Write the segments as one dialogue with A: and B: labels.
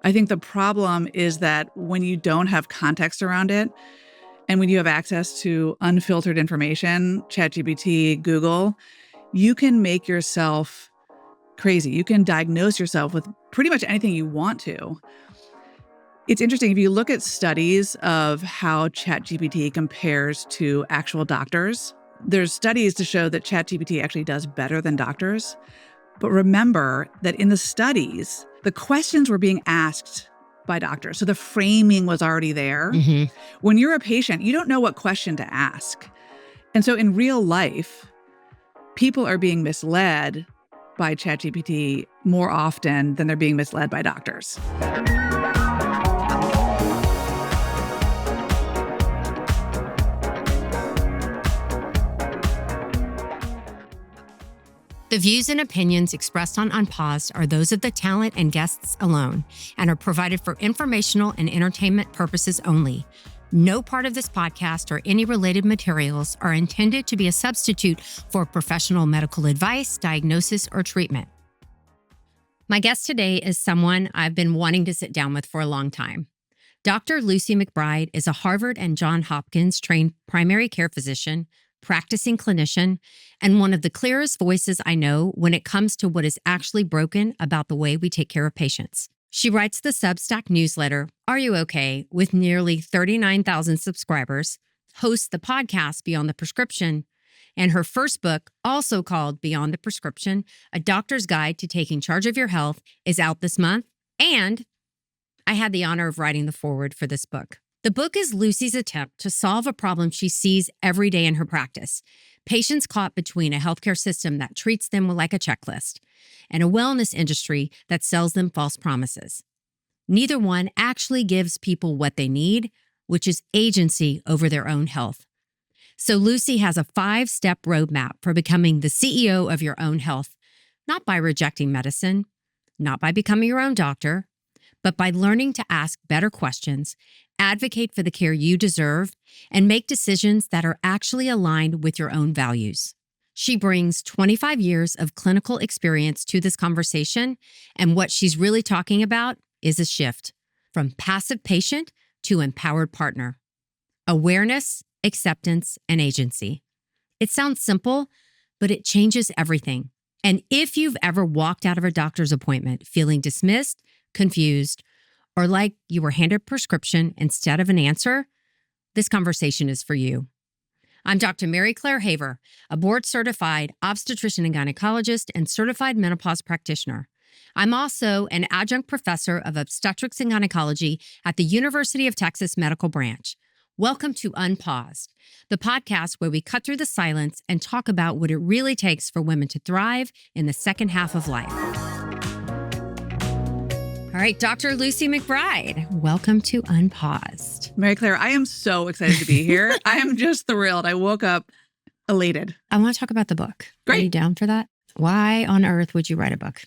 A: I think the problem is that when you don't have context around it, and when you have access to unfiltered information, ChatGPT, Google, you can make yourself crazy. You can diagnose yourself with pretty much anything you want to. It's interesting, if you look at studies of how ChatGPT compares to actual doctors, there's studies to show that ChatGPT actually does better than doctors. But remember that in the studies, the questions were being asked by doctors. So the framing was already there.
B: Mm-hmm.
A: When you're a patient, you don't know what question to ask. And so in real life, people are being misled by ChatGPT more often than they're being misled by doctors.
B: The views and opinions expressed on unPAUSED are those of the talent and guests alone and are provided for informational and entertainment purposes only. No part of this podcast or any related materials are intended to be a substitute for professional medical advice, diagnosis, or treatment. My guest today is someone I've been wanting to sit down with for a long time. Dr. Lucy McBride is a Harvard and Johns Hopkins trained primary care physician, practicing clinician, and one of the clearest voices I know when it comes to what is actually broken about the way we take care of patients. She writes the Substack newsletter, Are You Okay?, with nearly 39,000 subscribers, hosts the podcast Beyond the Prescription, and her first book, also called Beyond the Prescription, A Doctor's Guide to Taking Charge of Your Health, is out this month, and I had the honor of writing the foreword for this book. The book is Lucy's attempt to solve a problem she sees every day in her practice. Patients caught between a healthcare system that treats them like a checklist and a wellness industry that sells them false promises. Neither one actually gives people what they need, which is agency over their own health. So Lucy has a 5-step roadmap for becoming the CEO of your own health, not by rejecting medicine, not by becoming your own doctor, but by learning to ask better questions, advocate for the care you deserve, and make decisions that are actually aligned with your own values. She brings 25 years of clinical experience to this conversation, and what she's really talking about is a shift from passive patient to empowered partner. Awareness, acceptance, and agency. It sounds simple, but it changes everything. And if you've ever walked out of a doctor's appointment feeling dismissed, confused, or like you were handed a prescription instead of an answer, this conversation is for you. I'm Dr. Mary Claire Haver, a board-certified obstetrician and gynecologist and certified menopause practitioner. I'm also an adjunct professor of obstetrics and gynecology at the University of Texas Medical Branch. Welcome to unPAUSED, the podcast where we cut through the silence and talk about what it really takes for women to thrive in the second half of life. All right, Dr. Lucy McBride, welcome to unPAUSED.
A: Mary Claire, I am so excited to be here. I am just thrilled. I woke up elated.
B: I want to talk about the book.
A: Great.
B: Are you down for that? Why on earth would you write a book?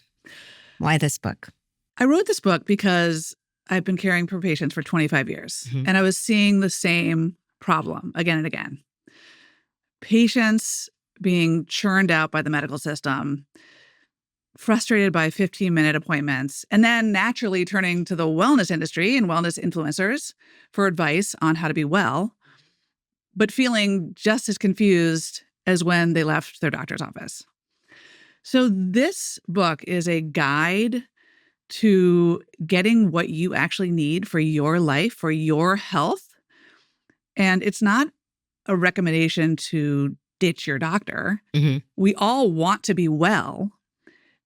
B: Why this book?
A: I wrote this book because I've been caring for patients for 25 years, and I was seeing the same problem again and again. Patients being churned out by the medical system, frustrated by 15-minute appointments, and then naturally turning to the wellness industry and wellness influencers for advice on how to be well, but feeling just as confused as when they left their doctor's office. So this book is a guide to getting what you actually need for your life, for your health. And it's not a recommendation to ditch your doctor. We all want to be well.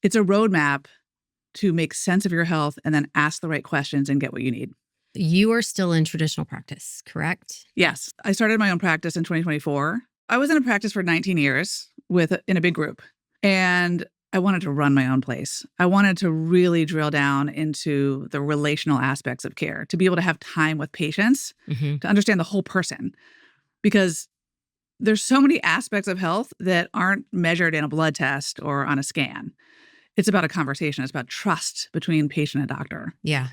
A: It's a roadmap to make sense of your health and then ask the right questions and get what you need.
B: You are still in traditional practice, correct?
A: Yes. I started my own practice in 2024. I was in a practice for 19 years in a big group. And I wanted to run my own place. I wanted to really drill down into the relational aspects of care, to be able to have time with patients, to understand the whole person. Because there's so many aspects of health that aren't measured in a blood test or on a scan. It's about a conversation. It's about trust between patient and doctor.
B: Yeah.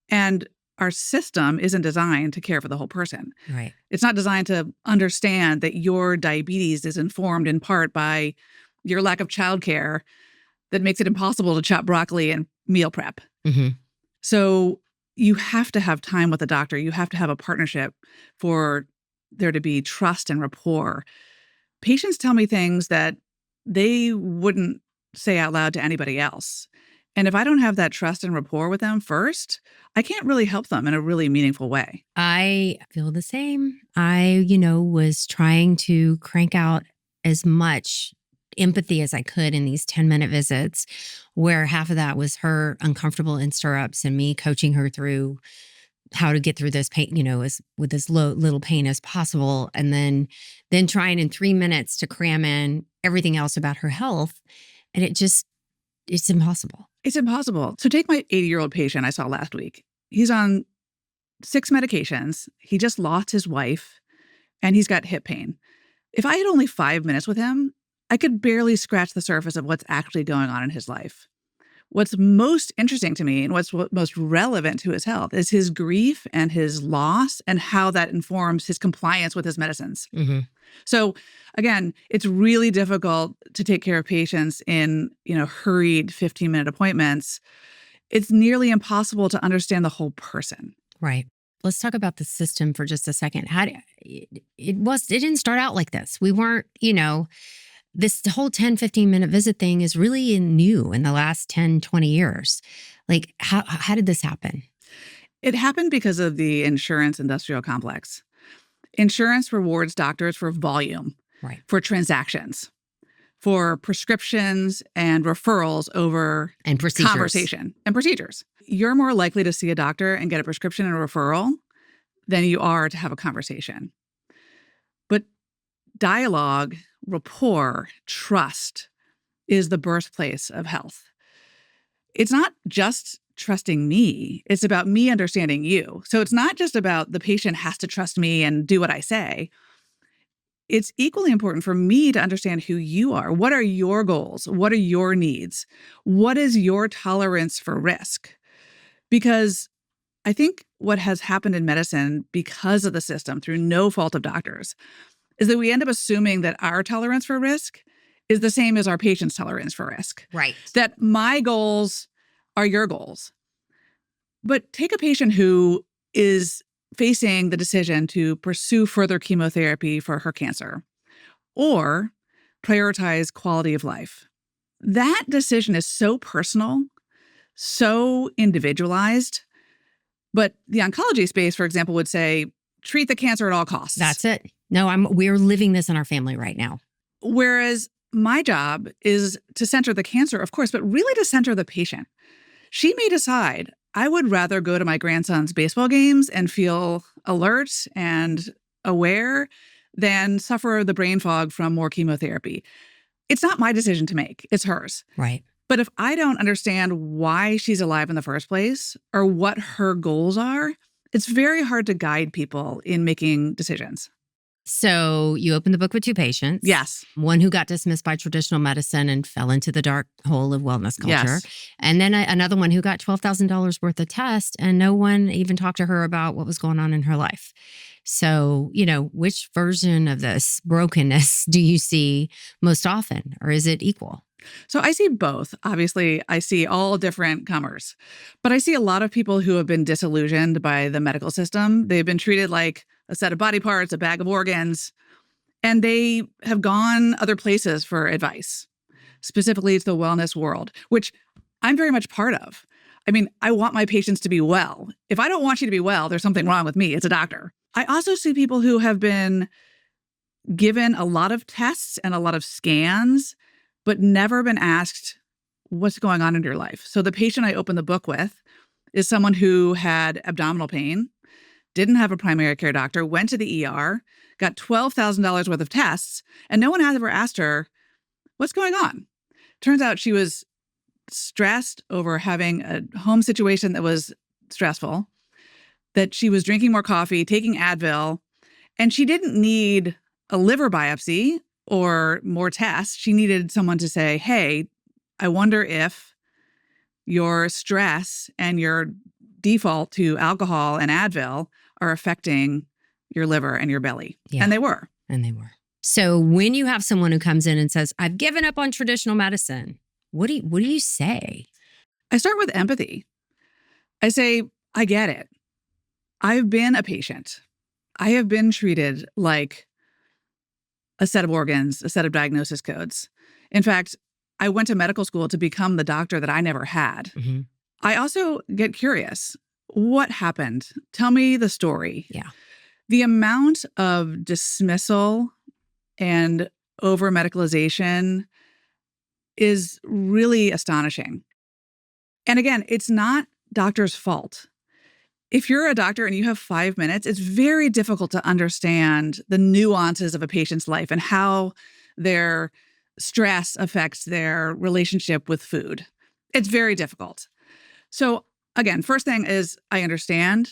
A: And our system isn't designed to care for the whole person.
B: Right.
A: It's not designed to understand that your diabetes is informed in part by your lack of childcare that makes it impossible to chop broccoli and meal prep.
B: Mm-hmm.
A: So you have to have time with the doctor. You have to have a partnership for there to be trust and rapport. Patients tell me things that they wouldn't say out loud to anybody else. And if I don't have that trust and rapport with them first, I can't really help them in a really meaningful way.
B: I feel the same. I, was trying to crank out as much empathy as I could in these 10-minute visits, where half of that was her uncomfortable in stirrups and me coaching her through how to get through this pain, with as little pain as possible. And then trying in 3 minutes to cram in everything else about her health. And it's impossible.
A: It's impossible. So take my 80-year-old patient I saw last week. He's on 6 medications. He just lost his wife and he's got hip pain. If I had only 5 minutes with him, I could barely scratch the surface of what's actually going on in his life. What's most interesting to me and what's most relevant to his health is his grief and his loss and how that informs his compliance with his medicines.
B: Mm-hmm.
A: So again, it's really difficult to take care of patients in, hurried 15-minute appointments. It's nearly impossible to understand the whole person.
B: Right. Let's talk about the system for just a second. It didn't start out like this. We weren't, this whole 10, 15-minute visit thing is really new in the last 10, 20 years. Like, how did this happen?
A: It happened because of the insurance industrial complex. Insurance rewards doctors for volume,
B: right,
A: for transactions, for prescriptions and referrals over
B: and procedures.
A: Conversation and procedures. You're more likely to see a doctor and get a prescription and a referral than you are to have a conversation. But dialogue, rapport, trust is the birthplace of health. It's not just trusting me. It's about me understanding you. So it's not just about the patient has to trust me and do what I say. It's equally important for me to understand who you are. What are your goals? What are your needs? What is your tolerance for risk? Because I think what has happened in medicine because of the system, through no fault of doctors, is that we end up assuming that our tolerance for risk is the same as our patient's tolerance for risk.
B: Right.
A: That my goals are your goals. But take a patient who is facing the decision to pursue further chemotherapy for her cancer or prioritize quality of life. That decision is so personal, so individualized. But the oncology space, for example, would say, treat the cancer at all costs.
B: That's it. No, we're living this in our family right now.
A: Whereas my job is to center the cancer, of course, but really to center the patient. She may decide, I would rather go to my grandson's baseball games and feel alert and aware than suffer the brain fog from more chemotherapy. It's not my decision to make. It's hers.
B: Right.
A: But if I don't understand why she's alive in the first place or what her goals are, it's very hard to guide people in making decisions.
B: So you opened the book with 2 patients.
A: Yes.
B: One who got dismissed by traditional medicine and fell into the dark hole of wellness culture.
A: Yes.
B: And then another one who got $12,000 worth of tests and no one even talked to her about what was going on in her life. So, which version of this brokenness do you see most often, or is it equal?
A: So I see both. Obviously, I see all different comers, but I see a lot of people who have been disillusioned by the medical system. They've been treated like a set of body parts, a bag of organs, and they have gone other places for advice, specifically to the wellness world, which I'm very much part of. I mean, I want my patients to be well. If I don't want you to be well, there's something wrong with me as a doctor. I also see people who have been given a lot of tests and a lot of scans, but never been asked what's going on in your life. So the patient I opened the book with is someone who had abdominal pain, didn't have a primary care doctor, went to the ER, got $12,000 worth of tests, and no one has ever asked her, what's going on? Turns out she was stressed over having a home situation that was stressful, that she was drinking more coffee, taking Advil, and she didn't need a liver biopsy or more tests. She needed someone to say, hey, I wonder if your stress and your default to alcohol and Advil are affecting your liver and your belly.
B: Yeah.
A: And they were.
B: So when you have someone who comes in and says, I've given up on traditional medicine, what do you say?
A: I start with empathy. I say, I get it. I've been a patient. I have been treated like a set of organs, a set of diagnosis codes. In fact, I went to medical school to become the doctor that I never had.
B: Mm-hmm.
A: I also get curious. What happened? Tell me the story.
B: Yeah.
A: The amount of dismissal and over medicalization is really astonishing. And again, it's not doctors' fault. If you're a doctor and you have 5 minutes, it's very difficult to understand the nuances of a patient's life and how their stress affects their relationship with food. It's very difficult. So again, first thing is I understand.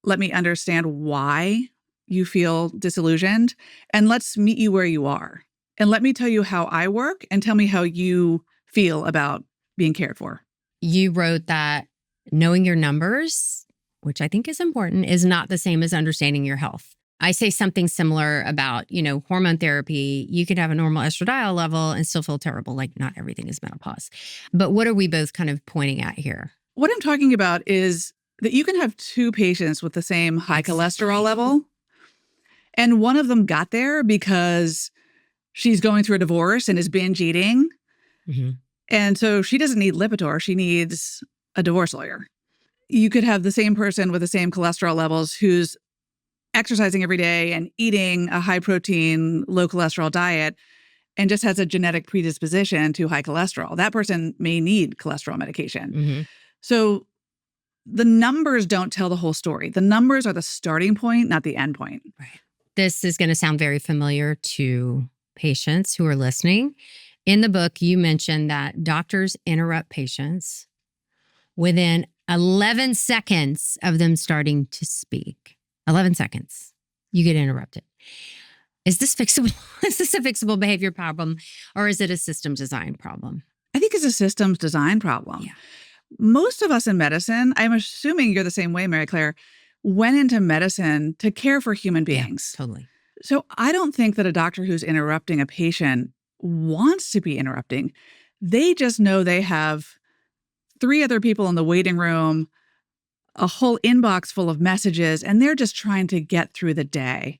A: Let me understand why you feel disillusioned, and let's meet you where you are. And let me tell you how I work and tell me how you feel about being cared for.
B: You wrote that knowing your numbers, which I think is important, is not the same as understanding your health. I say something similar about, hormone therapy. You could have a normal estradiol level and still feel terrible. Like not everything is menopause. But what are we both kind of pointing at here?
A: What I'm talking about is that you can have two patients with the same high cholesterol level, and one of them got there because she's going through a divorce and is binge eating.
B: Mm-hmm.
A: And so she doesn't need Lipitor, she needs a divorce lawyer. You could have the same person with the same cholesterol levels who's exercising every day and eating a high protein, low cholesterol diet and just has a genetic predisposition to high cholesterol. That person may need cholesterol medication.
B: Mm-hmm.
A: So the numbers don't tell the whole story. The numbers are the starting point, not the end point.
B: Right. This is going to sound very familiar to patients who are listening. In the book, you mentioned that doctors interrupt patients within 11 seconds of them starting to speak. 11 seconds, you get interrupted. Is this fixable? Is this a fixable behavior problem, or is it a systems design problem?
A: I think it's a systems design problem.
B: Yeah.
A: Most of us in medicine, I'm assuming you're the same way, Mary Claire, went into medicine to care for human beings.
B: Yeah, totally.
A: So I don't think that a doctor who's interrupting a patient wants to be interrupting. They just know they have 3 other people in the waiting room, a whole inbox full of messages, and they're just trying to get through the day.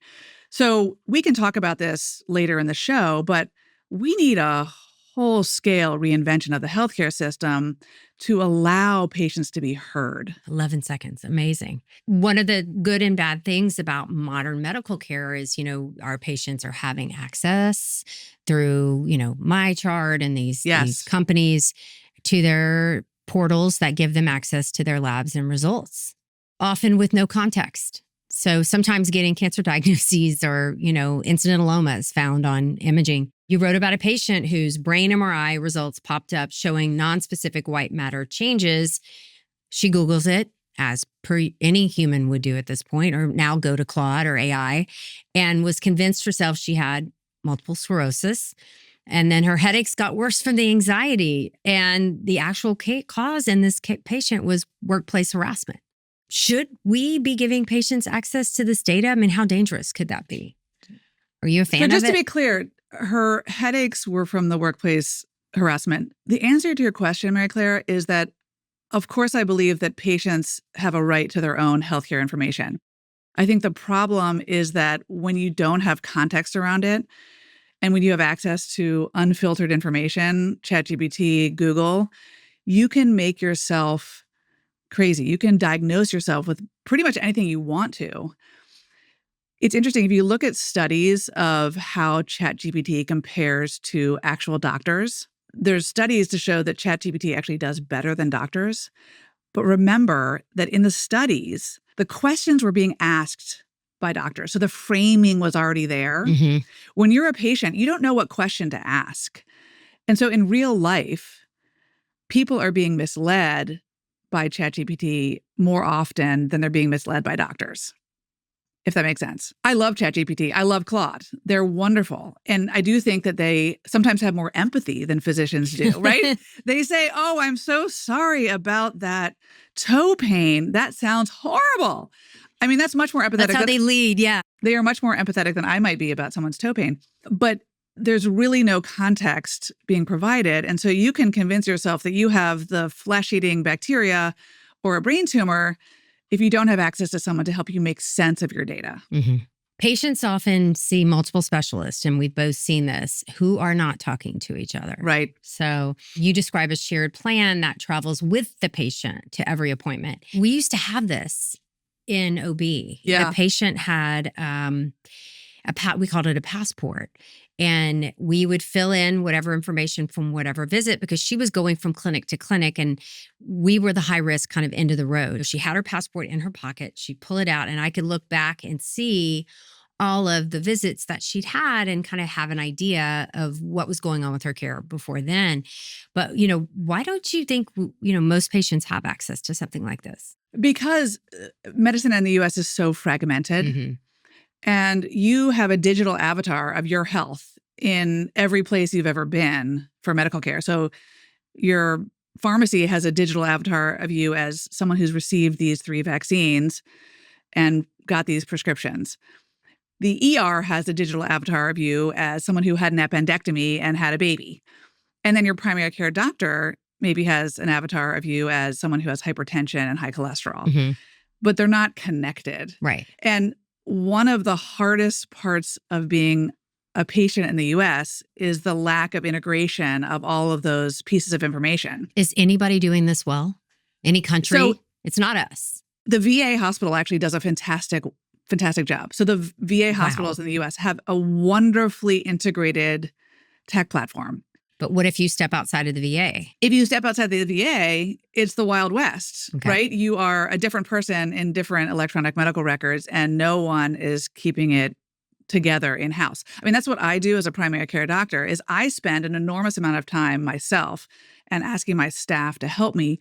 A: So we can talk about this later in the show, but we need a whole scale reinvention of the healthcare system to allow patients to be heard.
B: 11 seconds. Amazing. One of the good and bad things about modern medical care is, our patients are having access through, MyChart and these companies to their portals that give them access to their labs and results, often with no context. So sometimes getting cancer diagnoses or, incidentalomas found on imaging. You wrote about a patient whose brain MRI results popped up showing nonspecific white matter changes. She Googles it, as per any human would do at this point, or now go to Claude or AI, and was convinced herself she had multiple sclerosis. And then her headaches got worse from the anxiety. And the actual cause in this patient was workplace harassment. Should we be giving patients access to this data? I mean, how dangerous could that be? Are you a fan of it?
A: So just to be clear, her headaches were from the workplace harassment. The answer to your question, Mary Claire, is that, of course, I believe that patients have a right to their own healthcare information. I think the problem is that when you don't have context around it, and when you have access to unfiltered information, ChatGPT, Google, you can make yourself crazy. You can diagnose yourself with pretty much anything you want to. It's interesting, if you look at studies of how ChatGPT compares to actual doctors, there's studies to show that ChatGPT actually does better than doctors. But remember that in the studies, the questions were being asked by doctors. So the framing was already there.
B: Mm-hmm.
A: When you're a patient, you don't know what question to ask. And so in real life, people are being misled by ChatGPT more often than they're being misled by doctors, if that makes sense. I love ChatGPT. I love Claude. They're wonderful. And I do think that they sometimes have more empathy than physicians do, right? They say, oh, I'm so sorry about that toe pain. That sounds horrible. I mean, that's much more empathetic.
B: That's how they lead, yeah.
A: They are much more empathetic than I might be about someone's toe pain. But there's really no context being provided. And so you can convince yourself that you have the flesh-eating bacteria or a brain tumor if you don't have access to someone to help you make sense of your data.
B: Mm-hmm. Patients often see multiple specialists, and we've both seen this, who are not talking to each other.
A: Right.
B: So you describe a shared plan that travels with the patient to every appointment. We used to have this in OB.
A: Yeah.
B: The patient had we called it a passport. And we would fill in whatever information from whatever visit because she was going from clinic to clinic and we were the high risk kind of end of the road. She had her passport in her pocket. She'd pull it out and I could look back and see all of the visits that she'd had and kind of have an idea of what was going on with her care before then. But, why don't you think, most patients have access to something like this?
A: Because medicine in the US is so fragmented.
B: Mm-hmm.
A: And you have a digital avatar of your health in every place you've ever been for medical care. So your pharmacy has a digital avatar of you as someone who's received these 3 vaccines and got these prescriptions. The ER has a digital avatar of you as someone who had an appendectomy and had a baby. And then your primary care doctor maybe has an avatar of you as someone who has hypertension and high cholesterol.
B: Mm-hmm.
A: But they're not connected.
B: Right.
A: And one of the hardest parts of being a patient in the US is the lack of integration of all of those pieces of information.
B: Is anybody doing this well? Any country?
A: So,
B: it's not us.
A: The VA hospital actually does a fantastic job. So the VA hospitals in the US have a wonderfully integrated tech platform.
B: But what if you step outside of the VA?
A: If you step outside the VA, it's the Wild West,
B: Okay.
A: right? You are a different person in different electronic medical records, and no one is keeping it together in-house. I mean, that's what I do as a primary care doctor, is I spend an enormous amount of time myself and asking my staff to help me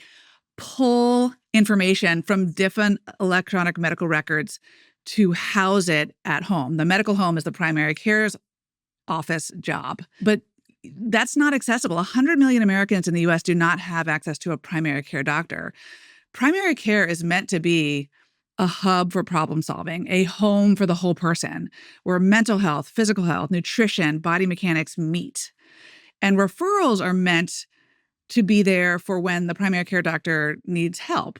A: pull information from different electronic medical records to house it at home. The medical home is the primary care's office job, but that's not accessible. 100 million Americans in the US do not have access to a primary care doctor. Primary care is meant to be a hub for problem solving, a home for the whole person, where mental health, physical health, nutrition, body mechanics meet. And referrals are meant to be there for when the primary care doctor needs help.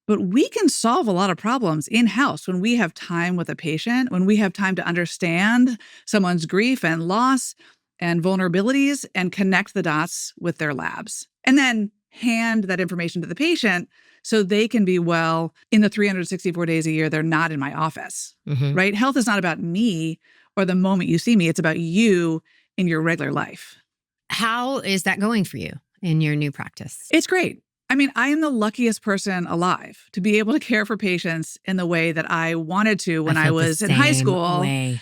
A: But we can solve a lot of problems in-house when we have time with a patient, when we have time to understand someone's grief and loss and vulnerabilities and connect the dots with their labs. And then hand that information to the patient so they can be well in the 364 days a year they're not in my office, right? Health is not about me or the moment you see me. It's about you in your regular life.
B: How is that going for you in your new practice?
A: It's great. I mean, I am the luckiest person alive to be able to care for patients in the way that I wanted to when I was in high school,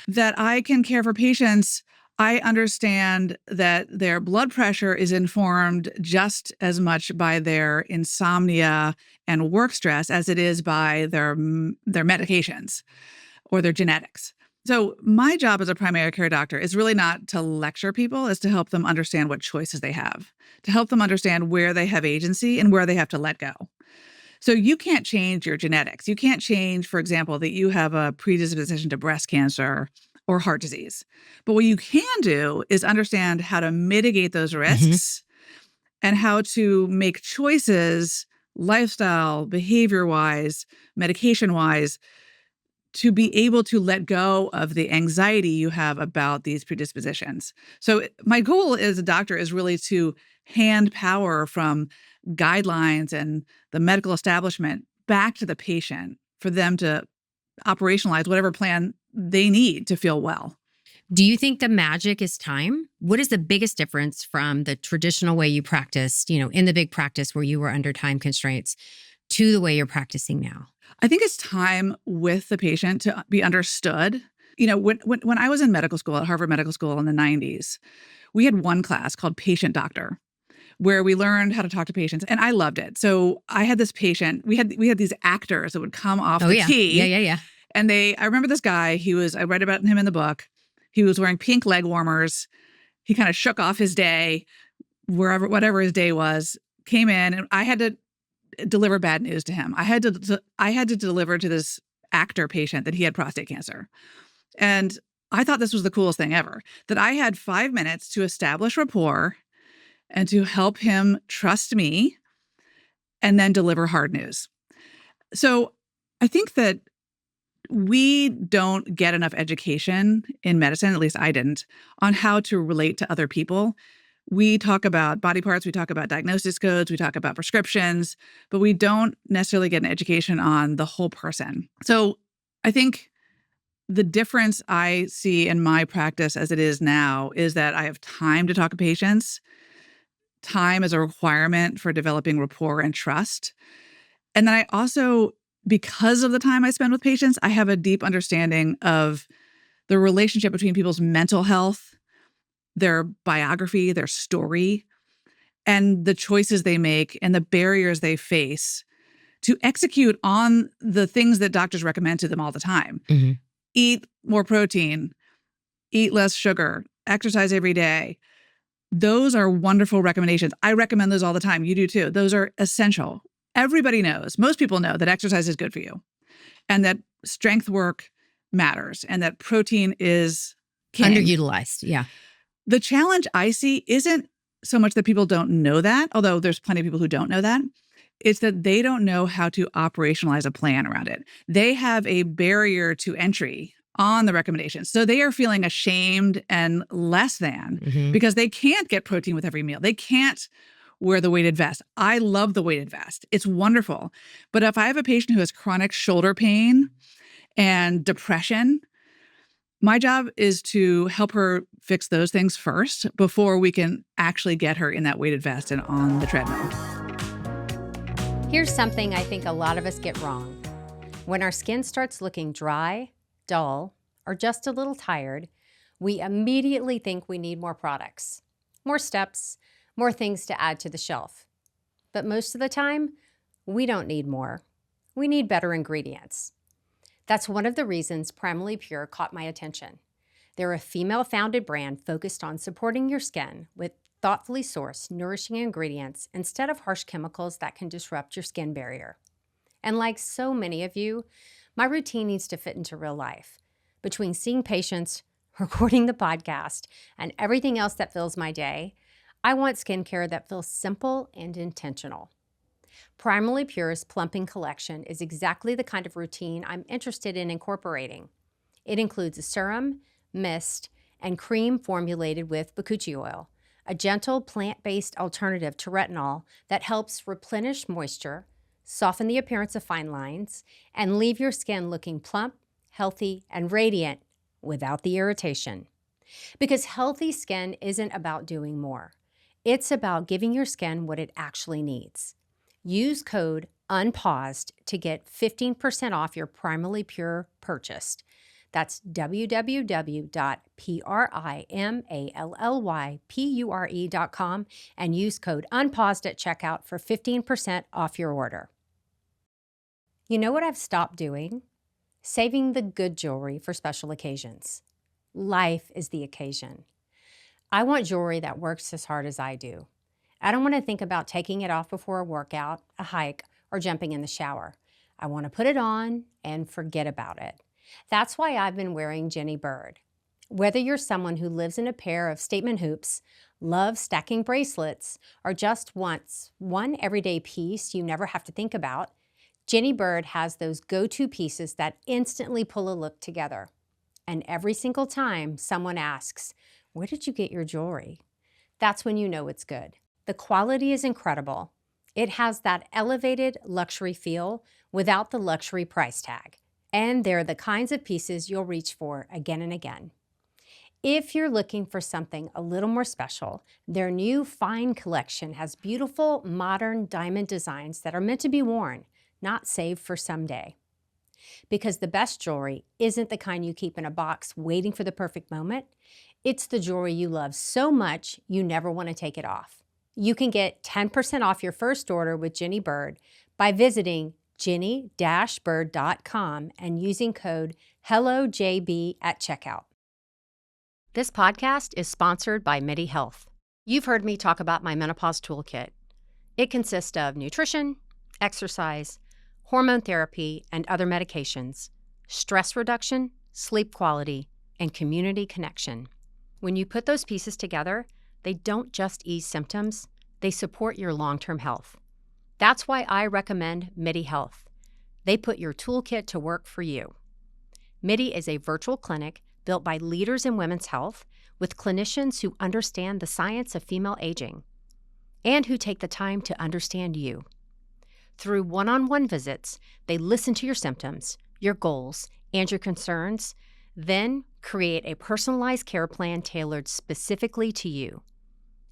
A: that I can care for patients. I understand that their blood pressure is informed just as much by their insomnia and work stress as it is by their medications or their genetics. So my job as a primary care doctor is really not to lecture people, is to help them understand what choices they have, to help them understand where they have agency and where they have to let go. So you can't change your genetics. You can't change, for example, that you have a predisposition to breast cancer or heart disease. But what you can do is understand how to mitigate those risks and how to make choices, lifestyle, behavior-wise, medication-wise, to be able to let go of the anxiety you have about these predispositions. So my goal as a doctor is really to hand power from guidelines and the medical establishment back to the patient for them to operationalize whatever plan they need to feel well.
B: Do you think the magic is time? What is the biggest difference from the traditional way you practiced, in the big practice where you were under time constraints, to the way you're practicing now?
A: I think it's time with the patient to be understood. When I was in medical school at Harvard Medical School in the 90s, we had one class called Patient Doctor, where we learned how to talk to patients, and I loved it. So I had this patient. We had these actors that would come off the key.
B: Yeah.
A: And I remember this guy. I read about him in the book. He was wearing pink leg warmers. He kind of shook off his day, whatever his day was. Came in, and I had to deliver bad news to him. I had to deliver to this actor patient that he had prostate cancer. And I thought this was the coolest thing ever, that I had 5 minutes to establish rapport and to help him trust me and then deliver hard news. So I think that we don't get enough education in medicine, at least I didn't, on how to relate to other people. We talk about body parts, we talk about diagnosis codes, we talk about prescriptions, but we don't necessarily get an education on the whole person. So I think the difference I see in my practice as it is now is that I have time to talk to patients. Time is a requirement for developing rapport and trust. And then I also, because of the time I spend with patients, I have a deep understanding of the relationship between people's mental health, their biography, their story, and the choices they make and the barriers they face to execute on the things that doctors recommend to them all the time.
B: Mhm.
A: Eat more protein, eat less sugar, exercise every day. Those are wonderful recommendations. I recommend those all the time. You do too. Those are essential. Everybody knows, most people know that exercise is good for you and that strength work matters and that protein is king.
B: Underutilized. Yeah.
A: The challenge I see isn't so much that people don't know that, although there's plenty of people who don't know that. It's that they don't know how to operationalize a plan around it. They have a barrier to entry on the recommendations. So they are feeling ashamed and less than because they can't get protein with every meal. They can't wear the weighted vest. I love the weighted vest. It's wonderful. But if I have a patient who has chronic shoulder pain and depression, my job is to help her fix those things first before we can actually get her in that weighted vest and on the treadmill.
C: Here's something I think a lot of us get wrong. When our skin starts looking dry, dull, or just a little tired, we immediately think we need more products, more steps, more things to add to the shelf. But most of the time, we don't need more. We need better ingredients. That's one of the reasons Primally Pure caught my attention. They're a female-founded brand focused on supporting your skin with thoughtfully sourced, nourishing ingredients instead of harsh chemicals that can disrupt your skin barrier. And like so many of you, my routine needs to fit into real life. Between seeing patients, recording the podcast, and everything else that fills my day, I want skincare that feels simple and intentional. Primally Pure's Plumping Collection is exactly the kind of routine I'm interested in incorporating. It includes a serum, mist, and cream formulated with bakuchi oil, a gentle plant-based alternative to retinol that helps replenish moisture, soften the appearance of fine lines, and leave your skin looking plump, healthy, and radiant without the irritation. Because healthy skin isn't about doing more. It's about giving your skin what it actually needs. Use code unPAUSED to get 15% off your Primally Pure purchase. That's www.primalllypure.com and use code unPAUSED at checkout for 15% off your order. You know what I've stopped doing? Saving the good jewelry for special occasions. Life is the occasion. I want jewelry that works as hard as I do. I don't want to think about taking it off before a workout, a hike, or jumping in the shower. I want to put it on and forget about it. That's why I've been wearing Jenny Bird. Whether you're someone who lives in a pair of statement hoops, loves stacking bracelets, or just wants one everyday piece you never have to think about, Jenny Bird has those go-to pieces that instantly pull a look together. And every single time someone asks, "Where did you get your jewelry?" That's when you know it's good. The quality is incredible. It has that elevated luxury feel without the luxury price tag. And they're the kinds of pieces you'll reach for again and again. If you're looking for something a little more special, their new Fine collection has beautiful, modern diamond designs that are meant to be worn, not saved for someday. Because the best jewelry isn't the kind you keep in a box waiting for the perfect moment. It's the jewelry you love so much you never want to take it off. You can get 10% off your first order with Jenny Bird by visiting jenny-bird.com and using code HELLOJB at checkout. This podcast is sponsored by Medi Health. You've heard me talk about my menopause toolkit. It consists of nutrition, exercise, hormone therapy, and other medications, stress reduction, sleep quality, and community connection. When you put those pieces together, they don't just ease symptoms, they support your long-term health. That's why I recommend Medi Health. They put your toolkit to work for you. MIDI is a virtual clinic built by leaders in women's health with clinicians who understand the science of female aging and who take the time to understand you. Through one-on-one visits, they listen to your symptoms, your goals, and your concerns, then create a personalized care plan tailored specifically to you.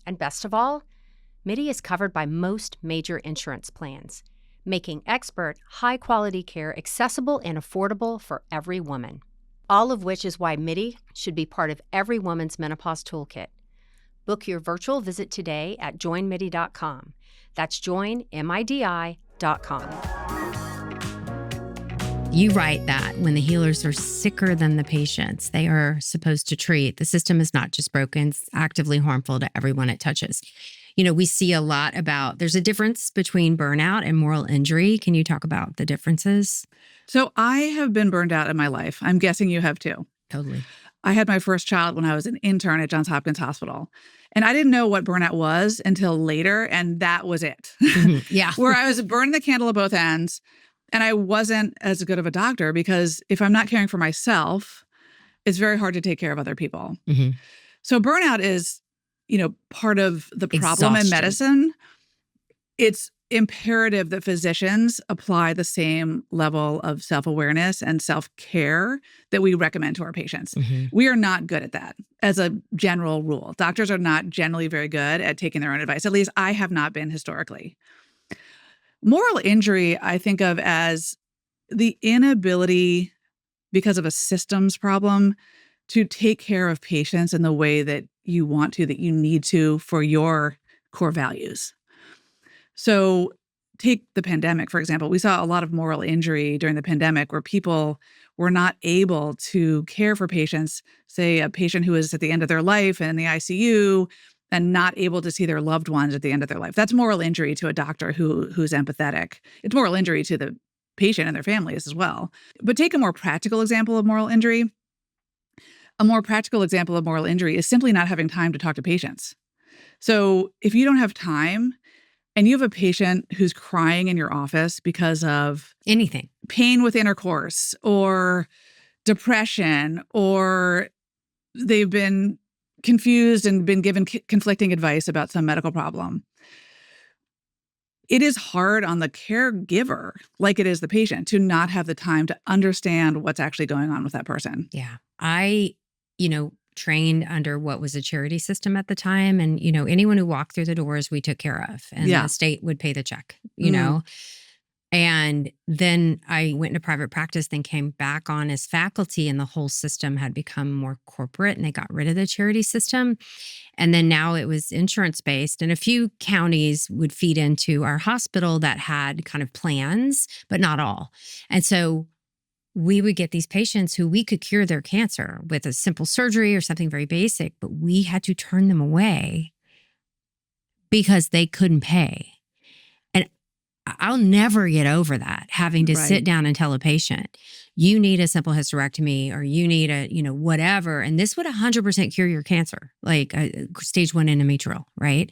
C: And best of all, MIDI is covered by most major insurance plans, making expert, high-quality care accessible and affordable for every woman. All of which is why MIDI should be part of every woman's menopause toolkit. Book your virtual visit today at joinmidi.com. That's joinmidi.com.
B: You write that when the healers are sicker than the patients they are supposed to treat, the system is not just broken, it's actively harmful to everyone it touches. We see a lot about, there's a difference between burnout and moral injury. Can you talk about the differences?
A: So I have been burned out in my life. I'm guessing you have too.
B: Totally.
A: I had my first child when I was an intern at Johns Hopkins Hospital. And I didn't know what burnout was until later. And that was it.
B: Yeah.
A: Where I was burning the candle at both ends. And I wasn't as good of a doctor because if I'm not caring for myself, it's very hard to take care of other people.
B: Mm-hmm.
A: So burnout is, part of the problem in
B: Exhaustion.
A: medicine. It's imperative that physicians apply the same level of self-awareness and self-care that we recommend to our patients.
B: Mm-hmm.
A: We are not good at that as a general rule. Doctors are not generally very good at taking their own advice. At least I have not been historically. Moral injury, I think of as the inability, because of a systems problem, to take care of patients in the way that you want to, that you need to for your core values. So take the pandemic, for example. We saw a lot of moral injury during the pandemic where people were not able to care for patients, say a patient who is at the end of their life and in the ICU and not able to see their loved ones at the end of their life. That's moral injury to a doctor who's empathetic. It's moral injury to the patient and their families as well. But take a more practical example of moral injury. A more practical example of moral injury is simply not having time to talk to patients. So if you don't have time and you have a patient who's crying in your office because of
B: anything,
A: pain with intercourse or depression, or they've been confused and been given conflicting advice about some medical problem, it is hard on the caregiver, like it is the patient, to not have the time to understand what's actually going on with that person.
B: Yeah. I, trained under what was a charity system at the time. And, anyone who walked through the doors, we took care of. And the state would pay the check, know. And then I went into private practice, then came back on as faculty, and the whole system had become more corporate and they got rid of the charity system. And then now it was insurance-based, and a few counties would feed into our hospital that had kind of plans, but not all. And so we would get these patients who we could cure their cancer with a simple surgery or something very basic, but we had to turn them away because they couldn't pay. And I'll never get over that, having to sit down and tell a patient, you need a simple hysterectomy or you need a, whatever. And this would 100% cure your cancer, like a stage 1 endometrial, right?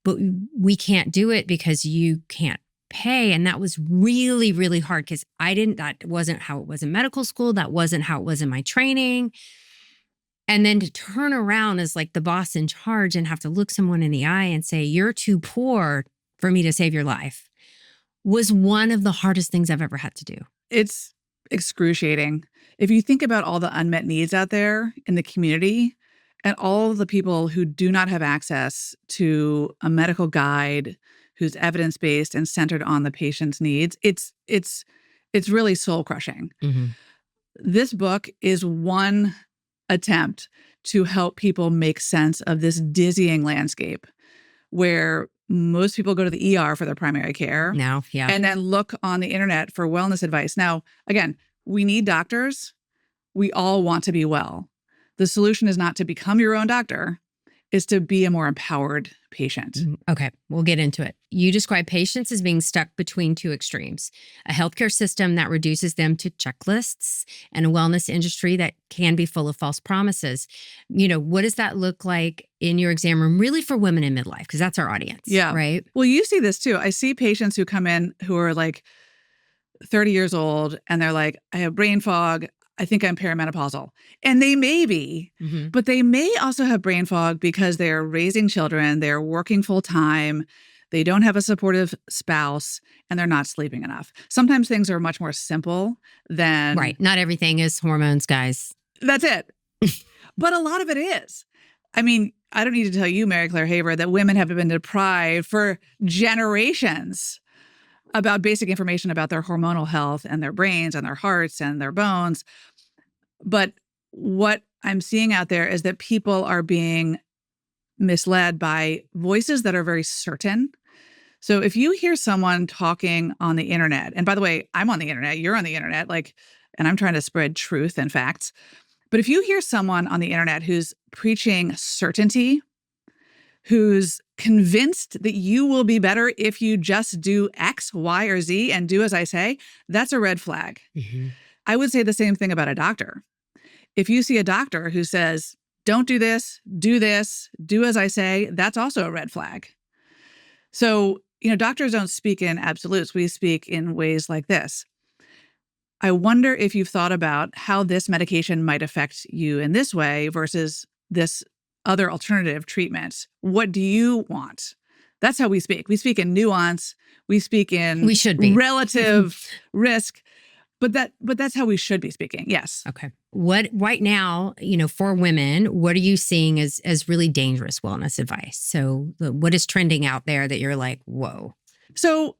B: But we can't do it because you can't pay. And that was really, really hard because that wasn't how it was in medical school. That wasn't how it was in my training. And then to turn around as like the boss in charge and have to look someone in the eye and say, you're too poor for me to save your life, was one of the hardest things I've ever had to do.
A: It's excruciating. If you think about all the unmet needs out there in the community and all the people who do not have access to a medical guide who's evidence-based and centered on the patient's needs, it's really soul-crushing.
B: Mm-hmm.
A: This book is one attempt to help people make sense of this dizzying landscape where most people go to the ER for their primary care.
B: Now, yeah.
A: And then look on the internet for wellness advice. Now, again, we need doctors. We all want to be well. The solution is not to become your own doctor, is to be a more empowered patient.
B: Okay, we'll get into it. You describe patients as being stuck between two extremes: a healthcare system that reduces them to checklists and a wellness industry that can be full of false promises. What does that look like in your exam room, really for women in midlife? Because that's our audience, right?
A: Well, you see this too. I see patients who come in who are like, 30 years old and they're like, I have brain fog. I think I'm perimenopausal. And they may be, but they may also have brain fog because they're raising children, they're working full time, they don't have a supportive spouse, and they're not sleeping enough. Sometimes things are much more simple than...
B: Right. Not everything is hormones, guys.
A: That's it. But a lot of it is. I mean, I don't need to tell you, Mary Claire Haver, that women have been deprived for generations about basic information about their hormonal health and their brains and their hearts and their bones. But what I'm seeing out there is that people are being misled by voices that are very certain. So if you hear someone talking on the internet, and by the way, I'm on the internet, you're on the internet, and I'm trying to spread truth and facts. But if you hear someone on the internet who's preaching certainty, who's convinced that you will be better if you just do X, Y, or Z and do as I say, that's a red flag. I would say the same thing about a doctor. If you see a doctor who says, don't do this, do as I say, that's also a red flag. So, doctors don't speak in absolutes. We speak in ways like this. I wonder if you've thought about how this medication might affect you in this way versus this other alternative treatment. What do you want? That's how we speak. We speak in nuance. We speak in
B: we should be.
A: Relative risk. But that's how we should be speaking. Yes.
B: Okay. What right now, for women, what are you seeing as really dangerous wellness advice? So what is trending out there that you're like, whoa?
A: So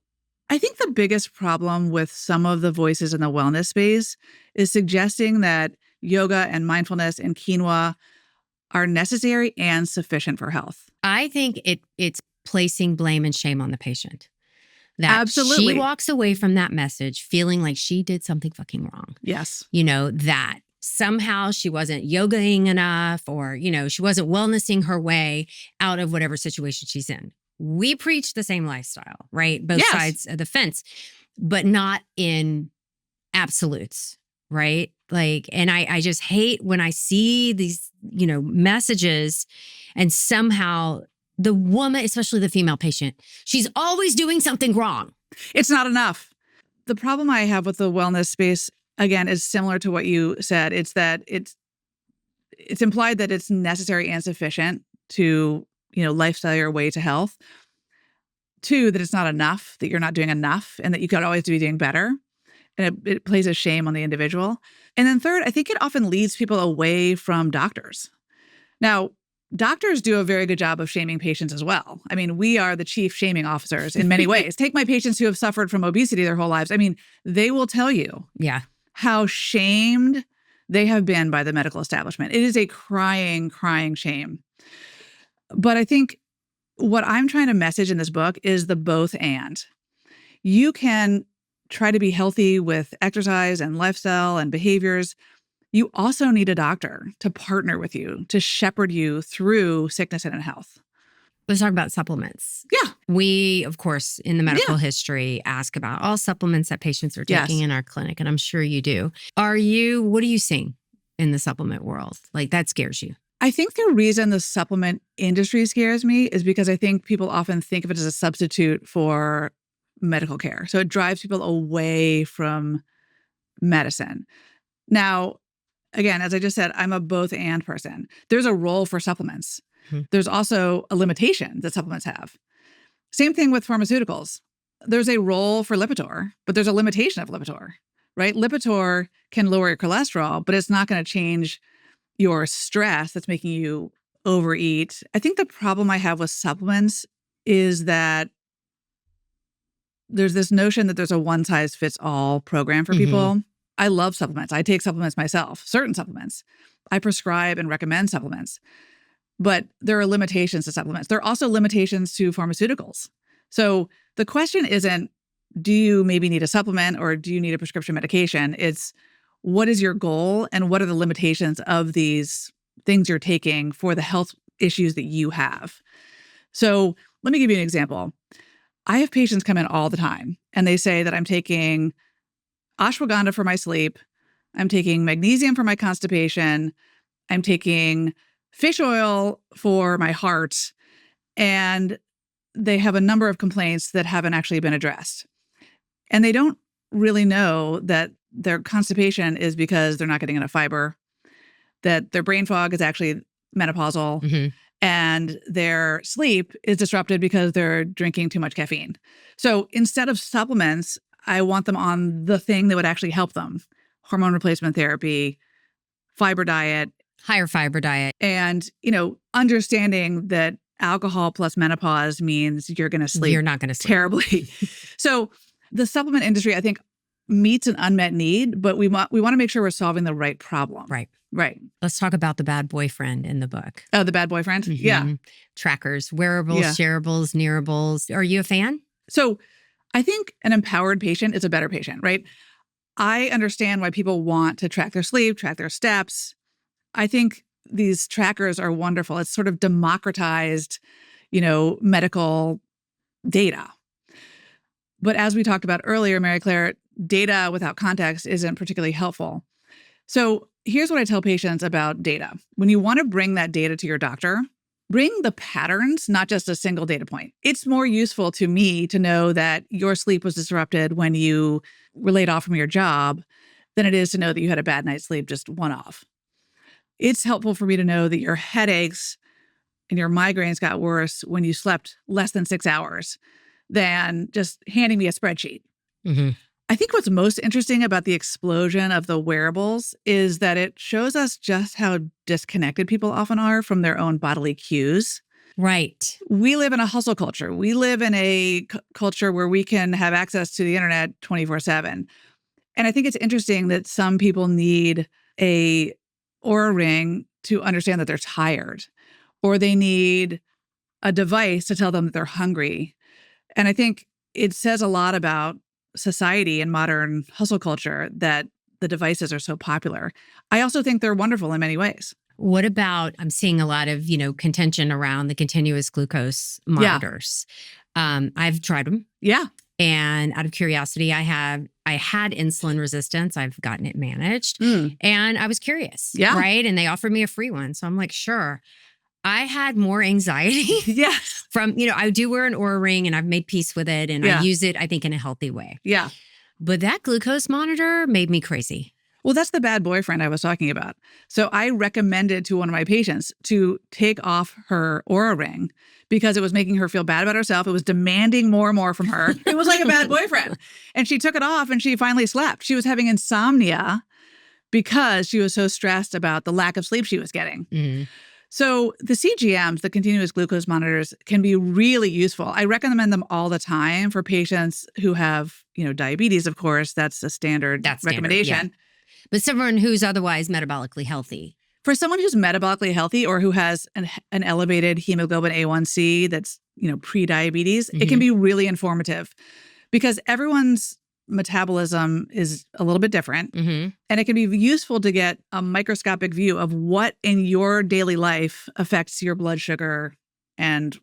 A: I think the biggest problem with some of the voices in the wellness space is suggesting that yoga and mindfulness and quinoa are necessary and sufficient for health.
B: I think it's placing blame and shame on the patient. That
A: Absolutely.
B: She walks away from that message feeling like she did something fucking wrong.
A: Yes.
B: That somehow she wasn't yogaing enough or, she wasn't wellnessing her way out of whatever situation she's in. We preach the same lifestyle, right? Both sides of the fence, but not in absolutes, right? And I just hate when I see these, messages and somehow the woman, especially the female patient, she's always doing something wrong.
A: It's not enough. The problem I have with the wellness space, again, is similar to what you said. It's that it's implied that it's necessary and sufficient to, lifestyle your way to health. 2, that it's not enough, that you're not doing enough, and that you could always be doing better. And it places shame on the individual. And then 3rd, I think it often leads people away from doctors. Now, doctors do a very good job of shaming patients as well. I mean, we are the chief shaming officers in many ways. Take my patients who have suffered from obesity their whole lives. I mean, they will tell you how shamed they have been by the medical establishment. It is a crying shame. But I think what I'm trying to message in this book is the both and. You can try to be healthy with exercise and lifestyle and behaviors. You also need a doctor to partner with you, to shepherd you through sickness and health.
B: Let's talk about supplements.
A: Yeah.
B: We, of course, in the medical history, ask about all supplements that patients are taking in our clinic, and I'm sure you do. What are you seeing in the supplement world? That scares you?
A: I think the reason the supplement industry scares me is because I think people often think of it as a substitute for medical care. So it drives people away from medicine. Now, again, as I just said, I'm a both and person. There's a role for supplements. There's also a limitation that supplements have. Same thing with pharmaceuticals. There's a role for Lipitor, but there's a limitation of Lipitor, right? Lipitor can lower your cholesterol, but it's not going to change your stress that's making you overeat. I think the problem I have with supplements is that there's this notion that there's a one-size-fits-all program for people. I love supplements. I take supplements myself, certain supplements. I prescribe and recommend supplements. But there are limitations to supplements. There are also limitations to pharmaceuticals. So the question isn't, do you maybe need a supplement or do you need a prescription medication? It's, what is your goal and what are the limitations of these things you're taking for the health issues that you have? So let me give you an example. I have patients come in all the time and they say that I'm taking ashwagandha for my sleep. I'm taking magnesium for my constipation. I'm taking fish oil for my heart. And they have a number of complaints that haven't actually been addressed. And they don't really know that their constipation is because they're not getting enough fiber, that their brain fog is actually menopausal,
B: Mhm.
A: and their sleep is disrupted because they're drinking too much caffeine. So instead of supplements, I want them on the thing that would actually help them: hormone replacement therapy, fiber diet,
B: Higher fiber diet.
A: and, understanding that alcohol plus menopause means you're going to sleep
B: You're not going to sleep.
A: terribly. So the supplement industry, I think, meets an unmet need, but we want to make sure we're solving the right problem.
B: Right.
A: Right.
B: Let's talk about the bad boyfriend in the book.
A: Oh, the bad boyfriend? Yeah.
B: Mhm. Trackers, wearables,
A: Yeah.
B: shareables, nearables. Are you a fan?
A: So I think an empowered patient is a better patient, right? I understand why people want to track their sleep, track their steps. I think these trackers are wonderful. It's sort of democratized, medical data. But as we talked about earlier, Mary Claire, data without context isn't particularly helpful. So here's what I tell patients about data. When you want to bring that data to your doctor, bring the patterns, not just a single data point. It's more useful to me to know that your sleep was disrupted when you were laid off from your job than it is to know that you had a bad night's sleep, just one off. It's helpful for me to know that your headaches and your migraines got worse when you slept less than 6 hours than just handing me a spreadsheet.
B: Mhm.
A: I think what's most interesting about the explosion of the wearables is that it shows us just how disconnected people often are from their own bodily cues.
B: Right.
A: We live in a hustle culture. We live in a culture where we can have access to the internet 24/7. And I think it's interesting that some people need a Oura ring to understand that they're tired, or they need a device to tell them that they're hungry. And I think it says a lot about society and modern hustle culture that the devices are so popular. I also think they're wonderful in many ways.
B: What about, I'm seeing a lot of, contention around the continuous glucose monitors. I've tried them.
A: Yeah.
B: And out of curiosity, I had insulin resistance. I've gotten it managed. And I was curious.
A: Yeah.
B: Right. And they offered me a free one. So I'm like, sure. I had more anxiety
A: Yes.
B: from, I do wear an Oura ring and I've made peace with it. And
A: Yeah.
B: I use it, I think, in a healthy way.
A: Yeah.
B: But that glucose monitor made me crazy.
A: Well, that's the bad boyfriend I was talking about. So I recommended to one of my patients to take off her Oura ring because it was making her feel bad about herself. It was demanding more and more from her. It was like a bad boyfriend. And she took it off and she finally slept. She was having insomnia because she was so stressed about the lack of sleep she was getting.
B: Mm.
A: So the CGMs, the continuous glucose monitors, can be really useful. I recommend them all the time for patients who have, diabetes, of course. That's a standard recommendation.
B: Yeah. But someone who's otherwise metabolically healthy.
A: For someone who's metabolically healthy or who has an elevated hemoglobin A1C that's, pre-diabetes, it can be really informative because everyone's metabolism is a little bit different.
B: Mm-hmm.
A: And it can be useful to get a microscopic view of what in your daily life affects your blood sugar and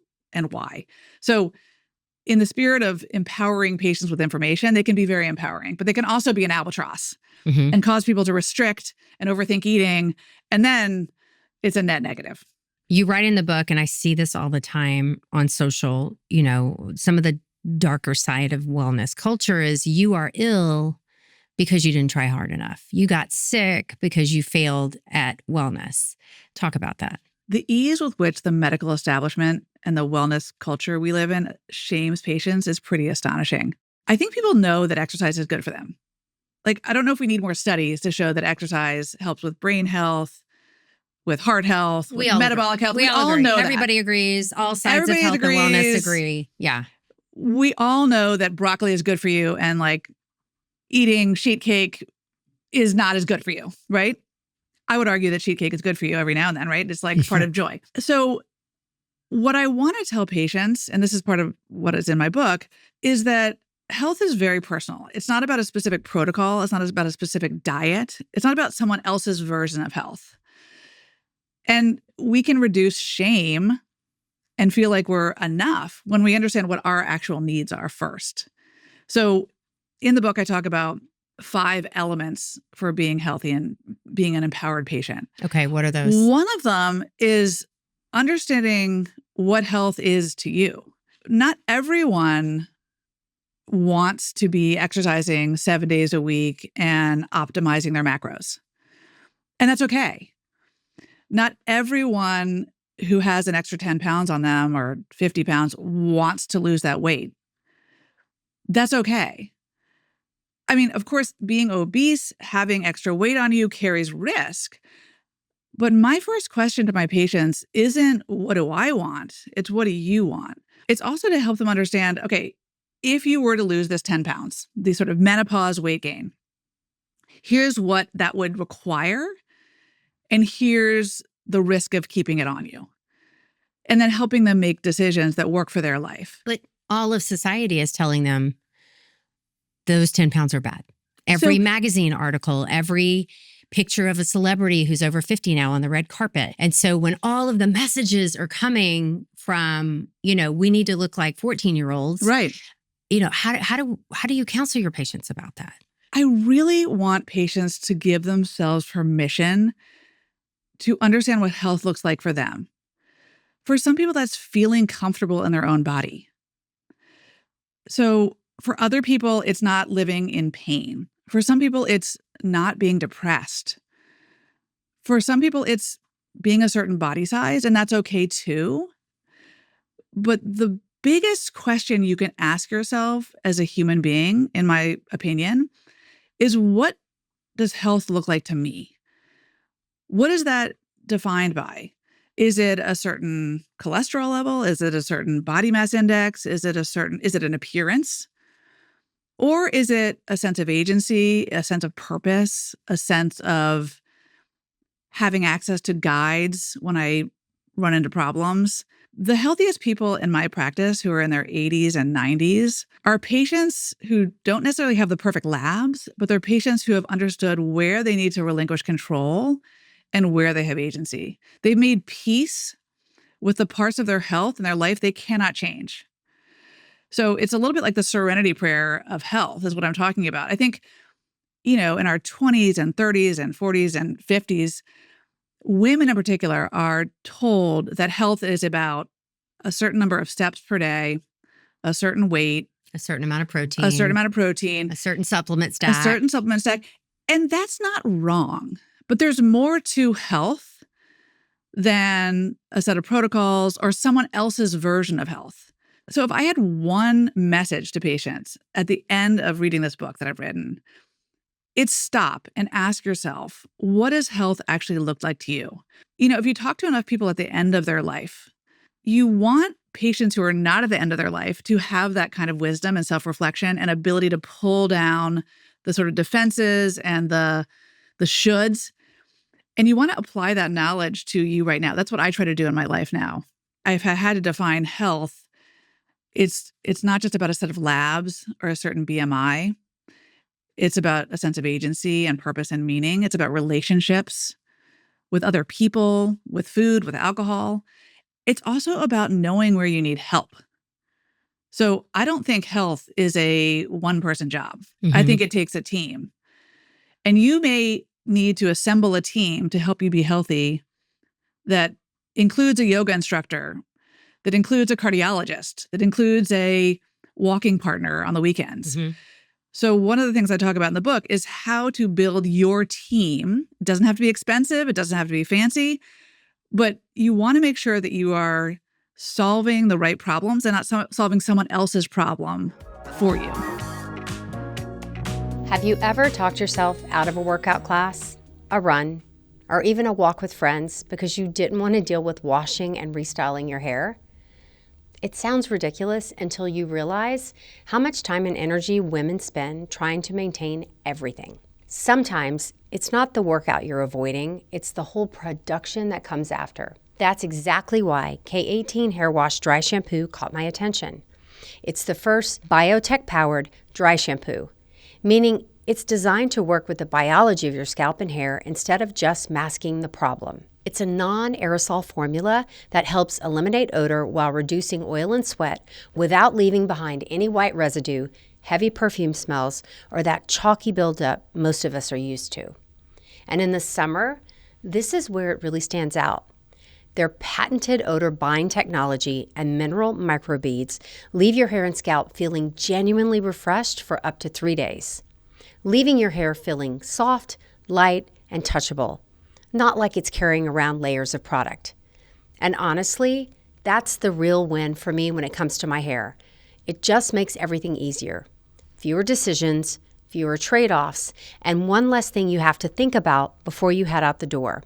A: why. So in the spirit of empowering patients with information, they can be very empowering, but they can also be an albatross and cause people to restrict and overthink eating. And then it's a net negative.
B: You write in the book, and I see this all the time on social, some of the darker side of wellness culture is you are ill because you didn't try hard enough. You got sick because you failed at wellness. Talk about that.
A: The ease with which the medical establishment and the wellness culture we live in shames patients is pretty astonishing. I think people know that exercise is good for them. Like, I don't know if we need more studies to show that exercise helps with brain health, with heart health, with metabolic health. We all
B: agree.
A: know that.
B: Everybody agrees. All sides
A: Everybody
B: of health
A: agrees.
B: and wellness agree. Yeah.
A: We all know that broccoli is good for you and eating sheet cake is not as good for you, right? I would argue that sheet cake is good for you every now and then, right? It's like part of joy. So what I want to tell patients, and this is part of what is in my book, is that health is very personal. It's not about a specific protocol. It's not about a specific diet. It's not about someone else's version of health. And we can reduce shame and feel like we're enough when we understand what our actual needs are first. So in the book, I talk about 5 elements for being healthy and being an empowered patient.
B: Okay, what are those?
A: One of them is understanding what health is to you. Not everyone wants to be exercising 7 days a week and optimizing their macros. And that's okay. Not everyone who has an extra 10 pounds on them or 50 pounds wants to lose that weight. That's okay. I mean, of course, being obese, having extra weight on you carries risk. But my first question to my patients isn't, what do I want? It's, what do you want? It's also to help them understand, okay, if you were to lose this 10 pounds, the sort of menopause weight gain, here's what that would require. And here's the risk of keeping it on you. And then helping them make decisions that work for their life.
B: But all of society is telling them those 10 pounds are bad. Every magazine article, every picture of a celebrity who's over 50 now on the red carpet. And so when all of the messages are coming from, we need to look like 14-year-olds.
A: Right.
B: How do you counsel your patients about that?
A: I really want patients to give themselves permission to understand what health looks like for them. For some people, that's feeling comfortable in their own body. So for other people, it's not living in pain. For some people, it's not being depressed. For some people, it's being a certain body size, and that's okay too. But the biggest question you can ask yourself as a human being, in my opinion, is, what does health look like to me? What is that defined by? Is it a certain cholesterol level? Is it a certain body mass index? Is it an appearance? Or is it a sense of agency, a sense of purpose, a sense of having access to guides when I run into problems? The healthiest people in my practice who are in their 80s and 90s are patients who don't necessarily have the perfect labs, but they're patients who have understood where they need to relinquish control and where they have agency. They've made peace with the parts of their health and their life they cannot change. So it's a little bit like the serenity prayer of health is what I'm talking about. I think, in our 20s and 30s and 40s and 50s, women in particular are told that health is about a certain number of steps per day, a certain weight,
B: a certain amount of protein,
A: a certain
B: supplement stack.
A: And that's not wrong. But there's more to health than a set of protocols or someone else's version of health. So if I had one message to patients at the end of reading this book that I've written, it's stop and ask yourself, what does health actually look like to you? If you talk to enough people at the end of their life, you want patients who are not at the end of their life to have that kind of wisdom and self-reflection and ability to pull down the sort of defenses and the shoulds. And you want to apply that knowledge to you right now. That's what I try to do in my life now. I've had to define health. It's not just about a set of labs or a certain BMI. It's about a sense of agency and purpose and meaning. It's about relationships with other people, with food, with alcohol. It's also about knowing where you need help. So I don't think health is a one-person job. I think it takes a team. And you may need to assemble a team to help you be healthy that includes a yoga instructor, that includes a cardiologist, that includes a walking partner on the weekends. So one of the things I talk about in the book is how to build your team. It doesn't have to be expensive. It doesn't have to be fancy. But you want to make sure that you are solving the right problems and not solving someone else's problem for you.
C: Have you ever talked yourself out of a workout class, a run, or even a walk with friends because you didn't want to deal with washing and restyling your hair? It sounds ridiculous until you realize how much time and energy women spend trying to maintain everything. Sometimes it's not the workout you're avoiding, it's the whole production that comes after. That's exactly why K18 Hair Wash Dry Shampoo caught my attention. It's the first biotech-powered dry shampoo, meaning it's designed to work with the biology of your scalp and hair instead of just masking the problem. It's a non-aerosol formula that helps eliminate odor while reducing oil and sweat without leaving behind any white residue, heavy perfume smells, or that chalky buildup most of us are used to. And in the summer, this is where it really stands out. Their patented odor bind technology and mineral microbeads leave your hair and scalp feeling genuinely refreshed for up to 3 days, leaving your hair feeling soft, light, and touchable, not like it's carrying around layers of product. And honestly, that's the real win for me when it comes to my hair. It just makes everything easier. Fewer decisions, fewer trade-offs, and one less thing you have to think about before you head out the door.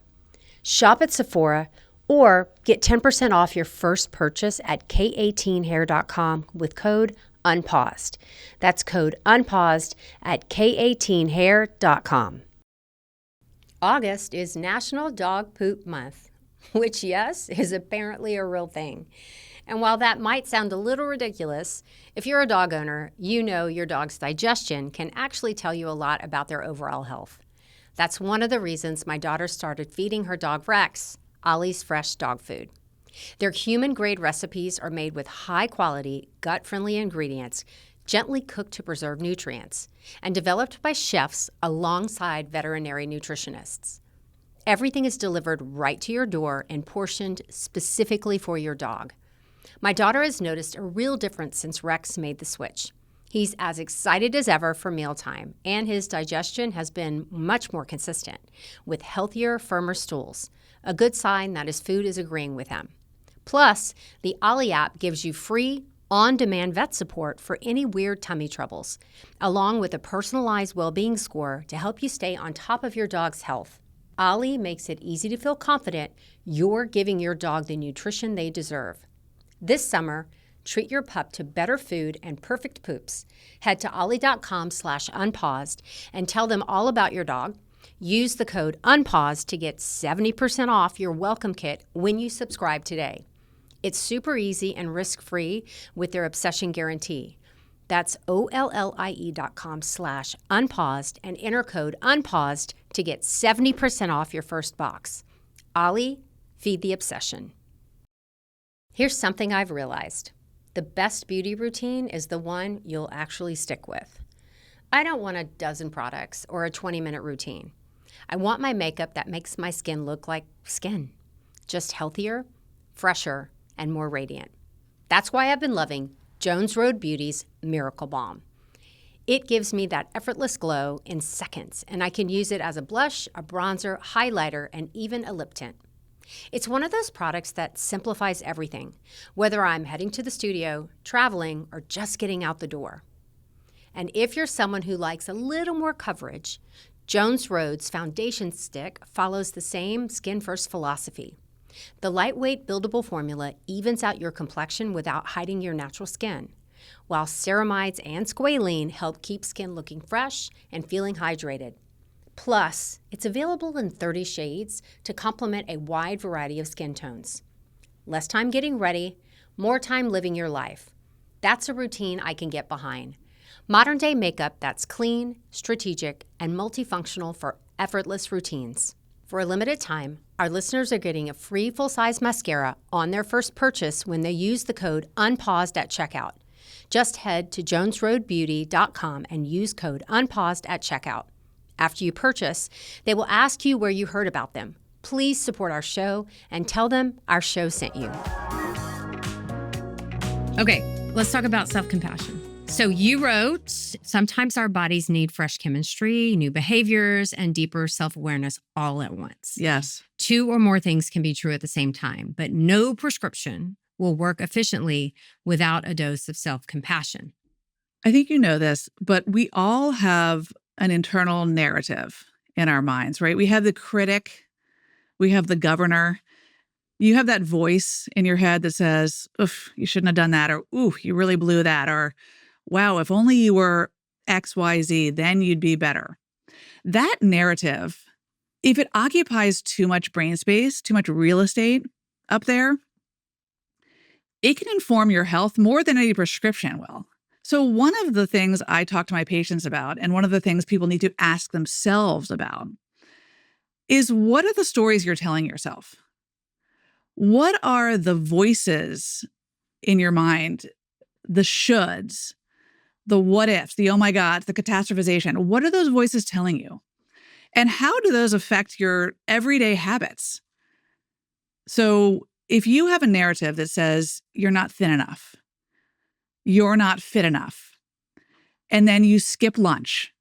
C: Shop at Sephora or get 10% off your first purchase at k18hair.com with code unpaused. That's code unpaused at k18hair.com. August is National Dog Poop Month, which, yes, is apparently a real thing. And while that might sound a little ridiculous, if you're a dog owner, you know your dog's digestion can actually tell you a lot about their overall health. That's one of the reasons my daughter started feeding her dog Rex Ollie's Fresh dog food. Their human-grade recipes are made with high-quality, gut-friendly ingredients, gently cooked to preserve nutrients, and developed by chefs alongside veterinary nutritionists. Everything is delivered right to your door and portioned specifically for your dog. My daughter has noticed a real difference since Rex made the switch. He's as excited as ever for mealtime, and his digestion has been much more consistent, with healthier, firmer stools, a good sign that his food is agreeing with him. Plus, the Ollie app gives you free, on-demand vet support for any weird tummy troubles, along with a personalized well-being score to help you stay on top of your dog's health. Ollie makes it easy to feel confident you're giving your dog the nutrition they deserve. This summer, treat your pup to better food and perfect poops. Head to ollie.com/unpaused and tell them all about your dog. Use the code unpaused to get 70% off your welcome kit when you subscribe today. It's super easy and risk-free with their obsession guarantee. That's ollie.com/unpaused and enter code unpaused to get 70% off your first box. Ollie, feed the obsession. Here's something I've realized. The best beauty routine is the one you'll actually stick with. I don't want a dozen products or a 20-minute routine. I want my makeup that makes my skin look like skin, just healthier, fresher, and more radiant. That's why I've been loving Jones Road Beauty's Miracle Balm. It gives me that effortless glow in seconds, and I can use it as a blush, a bronzer, highlighter, and even a lip tint. It's one of those products that simplifies everything, whether I'm heading to the studio, traveling, or just getting out the door. And if you're someone who likes a little more coverage, Jones Road's foundation stick follows the same skin-first philosophy. The lightweight, buildable formula evens out your complexion without hiding your natural skin, while ceramides and squalene help keep skin looking fresh and feeling hydrated. Plus, it's available in 30 shades to complement a wide variety of skin tones. Less time getting ready, more time living your life. That's a routine I can get behind. Modern-day makeup that's clean, strategic, and multifunctional for effortless routines. For a limited time, our listeners are getting a free full-size mascara on their first purchase when they use the code unpaused at checkout. Just head to jonesroadbeauty.com and use code unpaused at checkout. After you purchase, they will ask you where you heard about them. Please support our show and tell them our show sent you.
B: Okay, let's talk about self-compassion. So you wrote, sometimes our bodies need fresh chemistry, new behaviors, and deeper self-awareness all at once.
A: Yes.
B: 2 or more things can be true at the same time, but no prescription will work efficiently without a dose of self-compassion.
A: I think you know this, but we all have an internal narrative in our minds, right? We have the critic, we have the governor. You have that voice in your head that says, oof, you shouldn't have done that, or ooh, you really blew that, or wow, if only you were XYZ, then you'd be better. That narrative, if it occupies too much brain space, too much real estate up there, it can inform your health more than any prescription will. So one of the things I talk to my patients about, and one of the things people need to ask themselves about, is what are the stories you're telling yourself? What are the voices in your mind, the shoulds, the what ifs, the oh my God, the catastrophization? What are those voices telling you? And how do those affect your everyday habits? So if you have a narrative that says you're not thin enough, you're not fit enough, and then you skip lunch,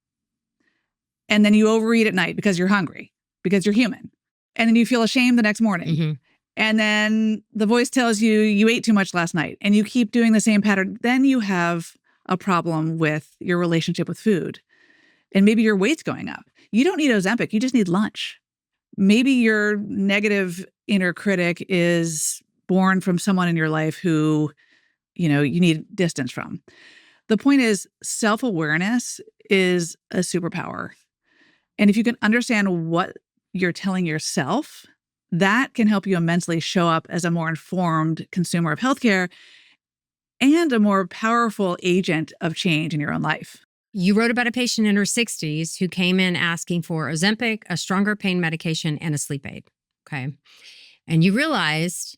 A: and then you overeat at night because you're hungry, because you're human, and then you feel ashamed the next morning,
B: Mm-hmm.
A: and then the voice tells you you ate too much last night, and you keep doing the same pattern, then you have a problem with your relationship with food. And maybe your weight's going up. You don't need Ozempic, you just need lunch. Maybe your negative inner critic is born from someone in your life who, you need distance from. The point is, self-awareness is a superpower. And if you can understand what you're telling yourself, that can help you immensely show up as a more informed consumer of healthcare and a more powerful agent of change in your own life.
B: You wrote about a patient in her 60s who came in asking for Ozempic, a stronger pain medication, and a sleep aid. Okay. And you realized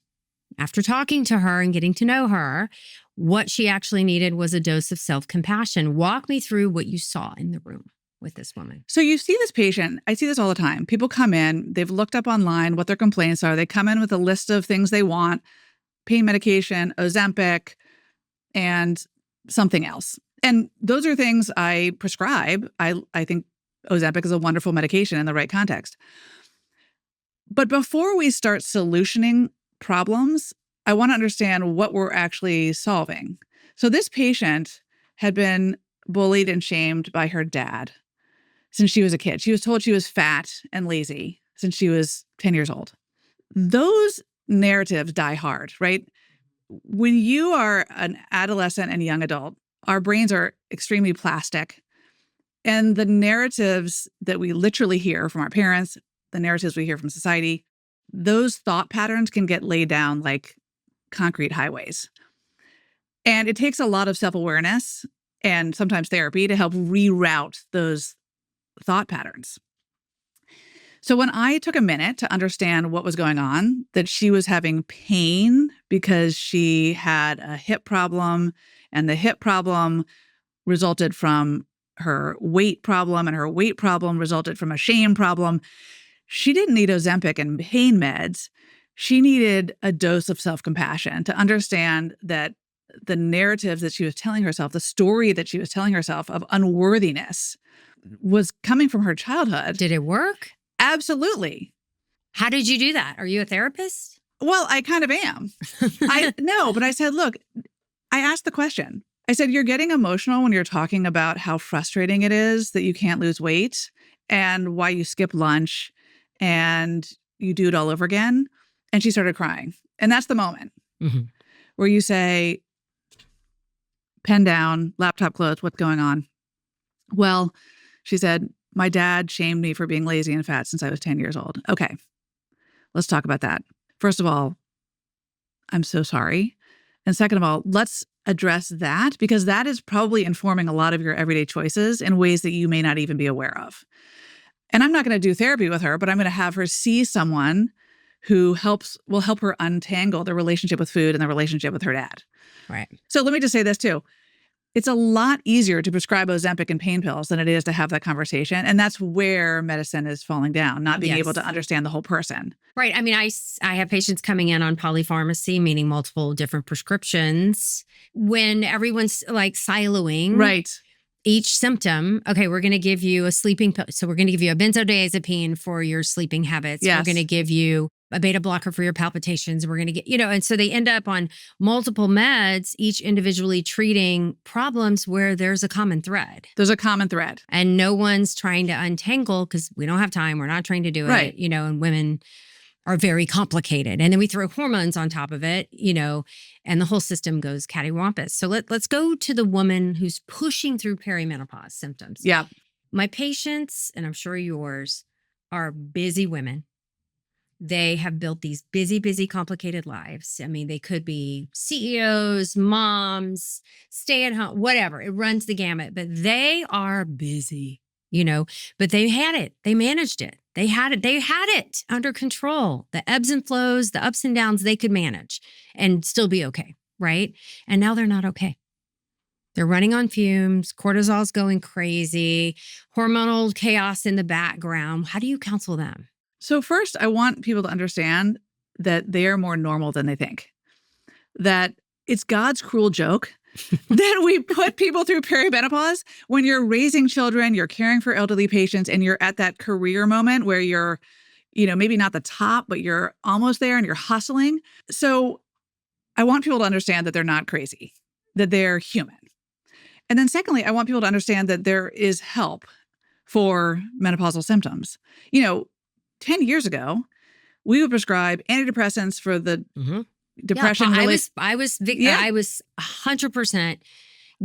B: after talking to her and getting to know her, what she actually needed was a dose of self-compassion. Walk me through what you saw in the room with this woman.
A: So you see this patient, I see this all the time. People come in, they've looked up online what their complaints are. They come in with a list of things they want, pain medication, Ozempic, and something else. And those are things I prescribe. I think Ozempic is a wonderful medication in the right context. But before we start solutioning problems, I want to understand what we're actually solving. So this patient had been bullied and shamed by her dad since she was a kid. She was told she was fat and lazy since she was 10 years old. Those narratives die hard, right? When you are an adolescent and young adult, our brains are extremely plastic. And the narratives that we literally hear from our parents, the narratives we hear from society, those thought patterns can get laid down like concrete highways. And it takes a lot of self-awareness and sometimes therapy to help reroute those thought patterns. So when I took a minute to understand what was going on, that she was having pain because she had a hip problem, and the hip problem resulted from her weight problem, and her weight problem resulted from a shame problem, she didn't need Ozempic and pain meds. She needed a dose of self-compassion to understand that the narratives that she was telling herself, the story that she was telling herself of unworthiness was coming from her childhood.
B: Did it work?
A: Absolutely.
B: How did you do that? Are you a therapist?
A: Well, I kind of am. But I said, look, I asked the question. I said, you're getting emotional when you're talking about how frustrating it is that you can't lose weight and why you skip lunch and you do it all over again. And she started crying. And that's the moment where you say, pen down, laptop closed, what's going on? Well, she said, my dad shamed me for being lazy and fat since I was 10 years old. Okay, let's talk about that. First of all, I'm so sorry. And second of all, let's address that because that is probably informing a lot of your everyday choices in ways that you may not even be aware of. And I'm not going to do therapy with her, but I'm going to have her see someone who will help her untangle the relationship with food and the relationship with her dad.
B: Right.
A: So let me just say this too. It's a lot easier to prescribe Ozempic and pain pills than it is to have that conversation. And that's where medicine is falling down, not being able to understand the whole person.
B: Right. I mean, I have patients coming in on polypharmacy, meaning multiple different prescriptions. When everyone's like siloing each symptom, okay, we're going to give you a sleeping pill. So we're going to give you a benzodiazepine for your sleeping habits.
A: Yes.
B: We're going to give you a beta blocker for your palpitations. We're going to get, and so they end up on multiple meds, each individually treating problems where there's a common thread.
A: There's a common thread.
B: And no one's trying to untangle because we don't have time. We're not trained to do it, and women are very complicated. And then we throw hormones on top of it, and the whole system goes cattywampus. So let's go to the woman who's pushing through perimenopause symptoms.
A: Yeah.
B: My patients, and I'm sure yours, are busy women. They have built these busy, complicated lives. I mean, they could be CEOs, moms, stay at home, whatever. It runs the gamut, but they are busy, but they had it. They managed it. They had it under control. The ebbs and flows, the ups and downs, they could manage and still be okay. Right. And now they're not okay. They're running on fumes. Cortisol's going crazy, hormonal chaos in the background. How do you counsel them?
A: So first, I want people to understand that they are more normal than they think. That it's God's cruel joke that we put people through perimenopause when you're raising children, you're caring for elderly patients, and you're at that career moment where you're, maybe not the top, but you're almost there and you're hustling. So I want people to understand that they're not crazy, that they're human. And then secondly, I want people to understand that there is help for menopausal symptoms. 10 years ago, we would prescribe antidepressants for the depression.
B: I was 100%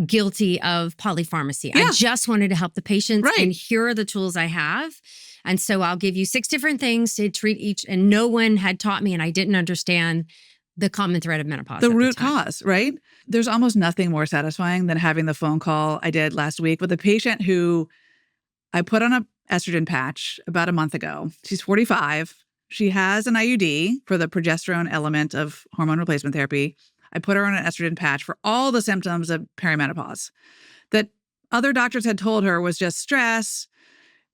B: guilty of polypharmacy.
A: Yeah.
B: I just wanted to help the patients,
A: Right.
B: and here are the tools I have. And so I'll give you 6 different things to treat each, and no one had taught me, and I didn't understand the common thread of menopause.
A: The
B: at
A: root
B: time.
A: cause, right? There's almost nothing more satisfying than having the phone call I did last week with a patient who I put on a estrogen patch about a month ago. She's 45. She has an IUD for the progesterone element of hormone replacement therapy. I put her on an estrogen patch for all the symptoms of perimenopause that other doctors had told her was just stress.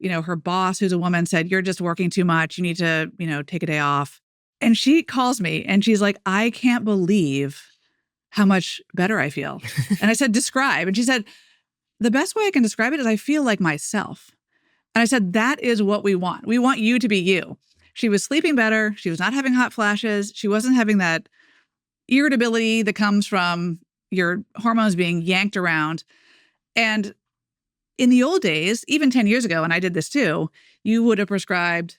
A: Her boss, who's a woman, said, "You're just working too much. You need to, take a day off." And she calls me and she's like, "I can't believe how much better I feel." And I said, "Describe." And she said, "The best way I can describe it is I feel like myself." And I said, "That is what we want. We want you to be you." She was sleeping better. She was not having hot flashes. She wasn't having that irritability that comes from your hormones being yanked around. And in the old days, even 10 years ago, and I did this too, you would have prescribed,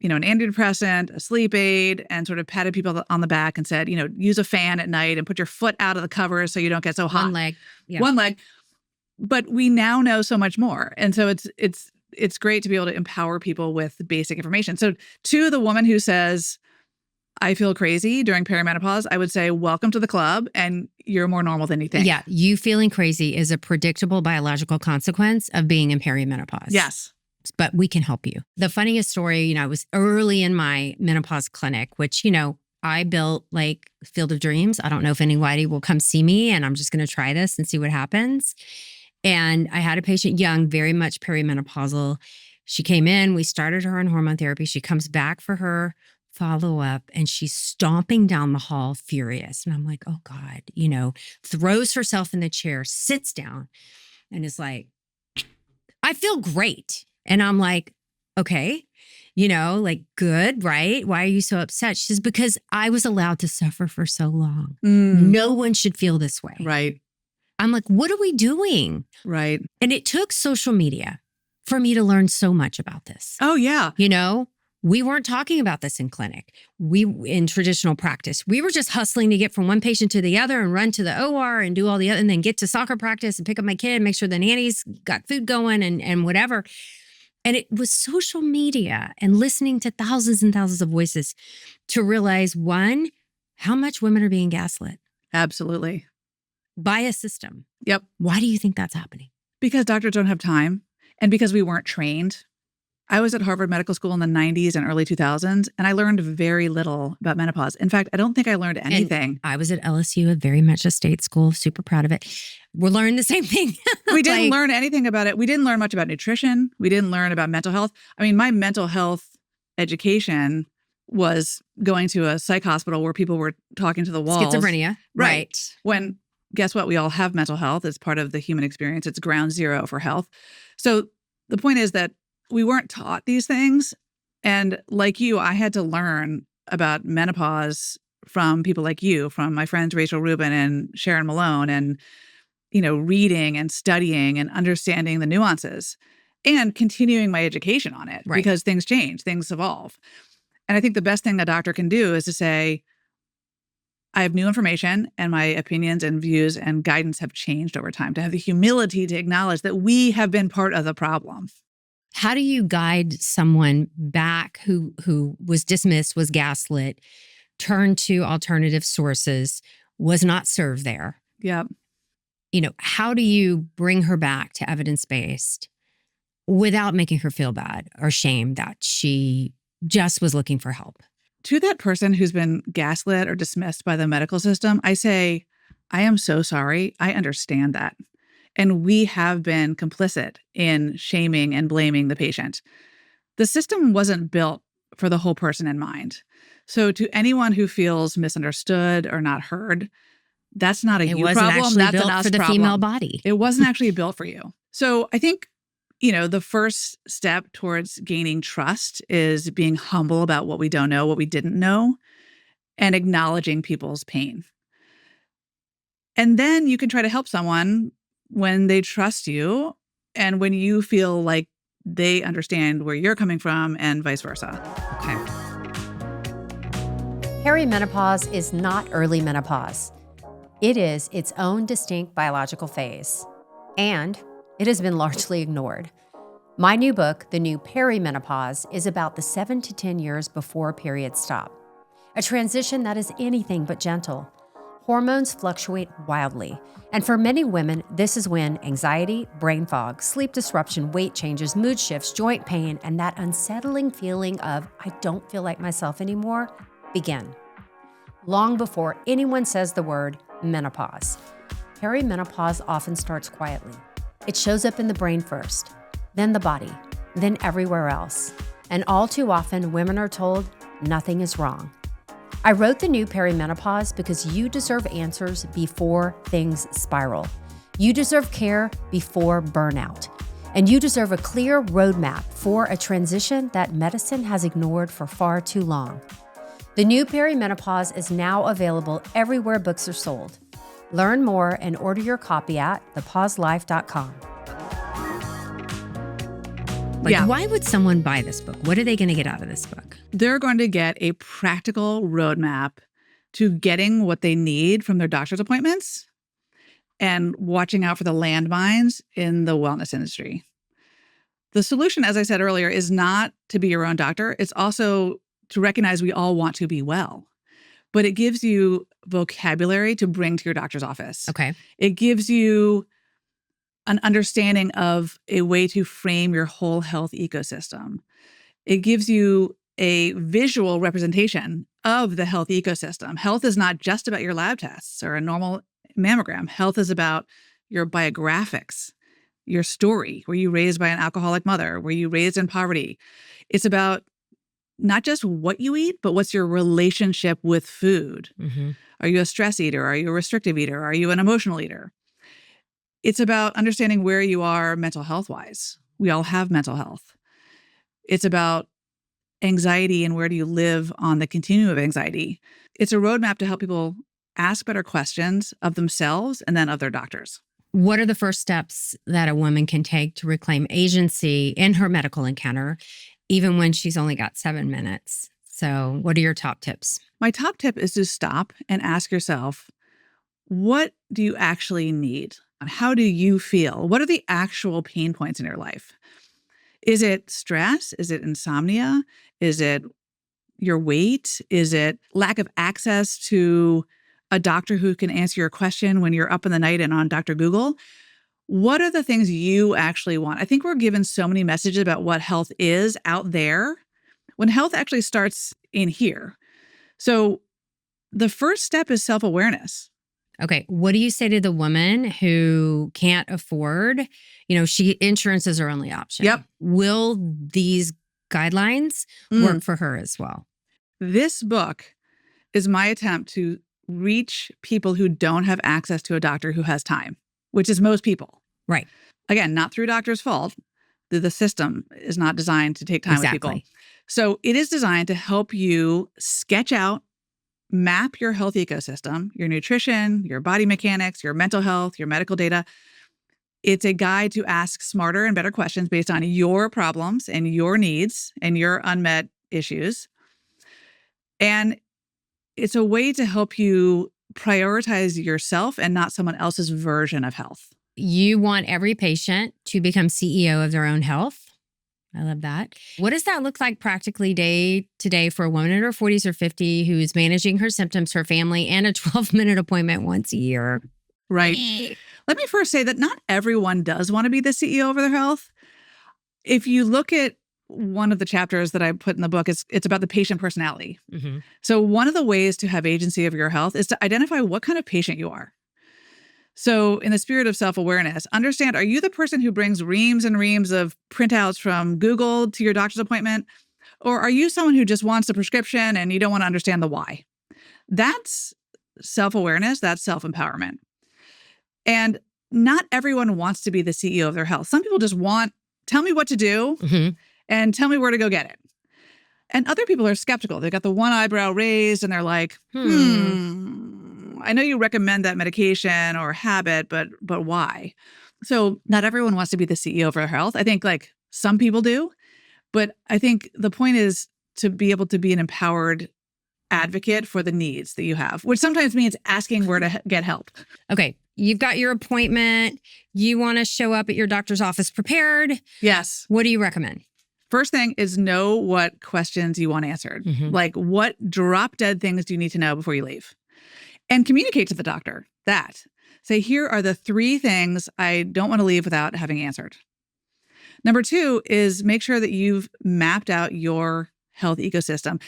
A: an antidepressant, a sleep aid, and sort of patted people on the back and said, use a fan at night and put your foot out of the covers so you don't get so hot.
B: One leg. Yeah.
A: One leg. But we now know so much more. And so it's great to be able to empower people with basic information. So to the woman who says, "I feel crazy during perimenopause," I would say, welcome to the club, and you're more normal than you think.
B: Yeah. You feeling crazy is a predictable biological consequence of being in perimenopause.
A: Yes.
B: But we can help you. The funniest story, I was early in my menopause clinic, which, I built like Field of Dreams. I don't know if anybody will come see me, and I'm just going to try this and see what happens. And I had a patient, young, very much perimenopausal. She came in, we started her on hormone therapy. She comes back for her follow-up, and she's stomping down the hall furious. And I'm like, oh God, throws herself in the chair, sits down, and is like, "I feel great." And I'm like, okay, good, right? Why are you so upset? She says, "Because I was allowed to suffer for so long. No one should feel this way."
A: Right.
B: I'm like, what are we doing?
A: Right.
B: And it took social media for me to learn so much about this.
A: Oh, yeah.
B: We weren't talking about this in clinic. In traditional practice, we were just hustling to get from one patient to the other and run to the OR and do all the other, and then get to soccer practice and pick up my kid, make sure the nanny's got food going and whatever. And it was social media and listening to thousands and thousands of voices to realize, one, how much women are being gaslit
A: Absolutely.
B: by a system.
A: Yep.
B: Why do you think that's happening?
A: Because doctors don't have time, and because we weren't trained. I was at Harvard Medical School in the 90s and early 2000s, and I learned very little about menopause. In fact, I don't think I learned anything.
B: And I was at LSU, very much a state school, super proud of it. We're learning the same thing.
A: We didn't learn anything about it. We didn't learn much about nutrition. We didn't learn about mental health. I mean, my mental health education was going to a psych hospital where people were talking to the walls.
B: Schizophrenia. Right.
A: When, guess what? We all have mental health. It's part of the human experience. It's ground zero for health. So the point is that we weren't taught these things. And like you, I had to learn about menopause from people like you, from my friends Rachel Rubin and Sharon Malone, and, reading and studying and understanding the nuances and continuing my education on it.
B: Right.
A: Because things change, things evolve. And I think the best thing a doctor can do is to say, I have new information, and my opinions and views and guidance have changed over time, to have the humility to acknowledge that we have been part of the problem.
B: How do you guide someone back who was dismissed, was gaslit, turned to alternative sources, was not served there?
A: Yeah.
B: How do you bring her back to evidence-based without making her feel bad or shame that she just was looking for help?
A: To that person who's been gaslit or dismissed by the medical system, I say, I am so sorry. I understand that. And we have been complicit in shaming and blaming the patient. The system wasn't built for the whole person in mind. So to anyone who feels misunderstood or not heard, that's not a
B: It
A: you
B: wasn't
A: problem.
B: actually
A: That's an
B: built
A: us
B: for the
A: problem.
B: female body.
A: It wasn't actually built for you. So I think, the first step towards gaining trust is being humble about what we don't know, what we didn't know, and acknowledging people's pain. And then you can try to help someone when they trust you and when you feel like they understand where you're coming from and vice versa.
B: Okay.
C: Perimenopause is not early menopause. It is its own distinct biological phase, and it has been largely ignored. My new book, The New Perimenopause, is about the 7 to 10 years before periods stop, a transition that is anything but gentle. Hormones fluctuate wildly, and for many women, this is when anxiety, brain fog, sleep disruption, weight changes, mood shifts, joint pain, and that unsettling feeling of I don't feel like myself anymore begin. Long before anyone says the word menopause, perimenopause often starts quietly. It shows up in the brain first, then the body, then everywhere else. And all too often, women are told nothing is wrong. I wrote The New Perimenopause because you deserve answers before things spiral. You deserve care before burnout. And you deserve a clear roadmap for a transition that medicine has ignored for far too long. The New Perimenopause is now available everywhere books are sold. Learn more and order your copy at thepauselife.com.
B: Why would someone buy this book? What are they going to get out of this book?
A: They're going to get a practical roadmap to getting what they need from their doctor's appointments and watching out for the landmines in the wellness industry. The solution, as I said earlier, is not to be your own doctor. It's also to recognize we all want to be well. But it gives you vocabulary to bring to your doctor's office.
B: Okay.
A: It gives you an understanding of a way to frame your whole health ecosystem. It gives you a visual representation of the health ecosystem. Health is not just about your lab tests or a normal mammogram. Health is about your biographics, your story. Were you raised by an alcoholic mother? Were you raised in poverty? It's about not just what you eat, but what's your relationship with food.
B: Mm-hmm.
A: Are you a stress eater? Are you a restrictive eater? Are you an emotional eater? It's about understanding where you are mental health-wise. We all have mental health. It's about anxiety and where do you live on the continuum of anxiety. It's a roadmap to help people ask better questions of themselves and then of their doctors.
B: What are the first steps that a woman can take to reclaim agency in her medical encounter, even when she's only got 7 minutes? So what are your top tips?
A: My top tip is to stop and ask yourself, what do you actually need? How do you feel? What are the actual pain points in your life? Is it stress? Is it insomnia? Is it your weight? Is it lack of access to a doctor who can answer your question when you're up in the night and on Dr. Google? What are the things you actually want? I think we're given so many messages about what health is out there when health actually starts in here. So the first step is self-awareness.
B: Okay. What do you say to the woman who can't afford, insurance is her only option?
A: Yep.
B: Will these guidelines work for her as well?
A: This book is my attempt to reach people who don't have access to a doctor who has time, which is most people.
B: Right.
A: Again, not through doctor's fault. The system is not designed to take time with people. So it is designed to help you sketch out, map your health ecosystem, your nutrition, your body mechanics, your mental health, your medical data. It's a guide to ask smarter and better questions based on your problems and your needs and your unmet issues. And it's a way to help you prioritize yourself and not someone else's version of health.
B: You want every patient to become CEO of their own health. I love that. What does that look like practically day to day for a woman in her 40s or 50 who's managing her symptoms, her family, and a 12-minute appointment once a year?
A: Right. Let me first say that not everyone does want to be the CEO of their health. If you look at one of the chapters that I put in the book, it's about the patient personality.
B: Mm-hmm.
A: So one of the ways to have agency of your health is to identify what kind of patient you are. So in the spirit of self-awareness, understand, are you the person who brings reams and reams of printouts from Google to your doctor's appointment? Or are you someone who just wants a prescription and you don't want to understand the why? That's self-awareness, that's self-empowerment. And not everyone wants to be the CEO of their health. Some people just want, tell me what to do and tell me where to go get it. And other people are skeptical. They got the one eyebrow raised and they're like, I know you recommend that medication or habit, but why? So not everyone wants to be the CEO of their health. I think like some people do, but I think the point is to be able to be an empowered advocate for the needs that you have, which sometimes means asking where to get help.
B: Okay. You've got your appointment. You want to show up at your doctor's office prepared.
A: Yes.
B: What do you recommend?
A: First thing is know what questions you want answered. Like what drop dead things do you need to know before you leave? And communicate to the doctor that. Say, here are the 3 things I don't want to leave without having answered. Number 2 is make sure that you've mapped out your health ecosystem.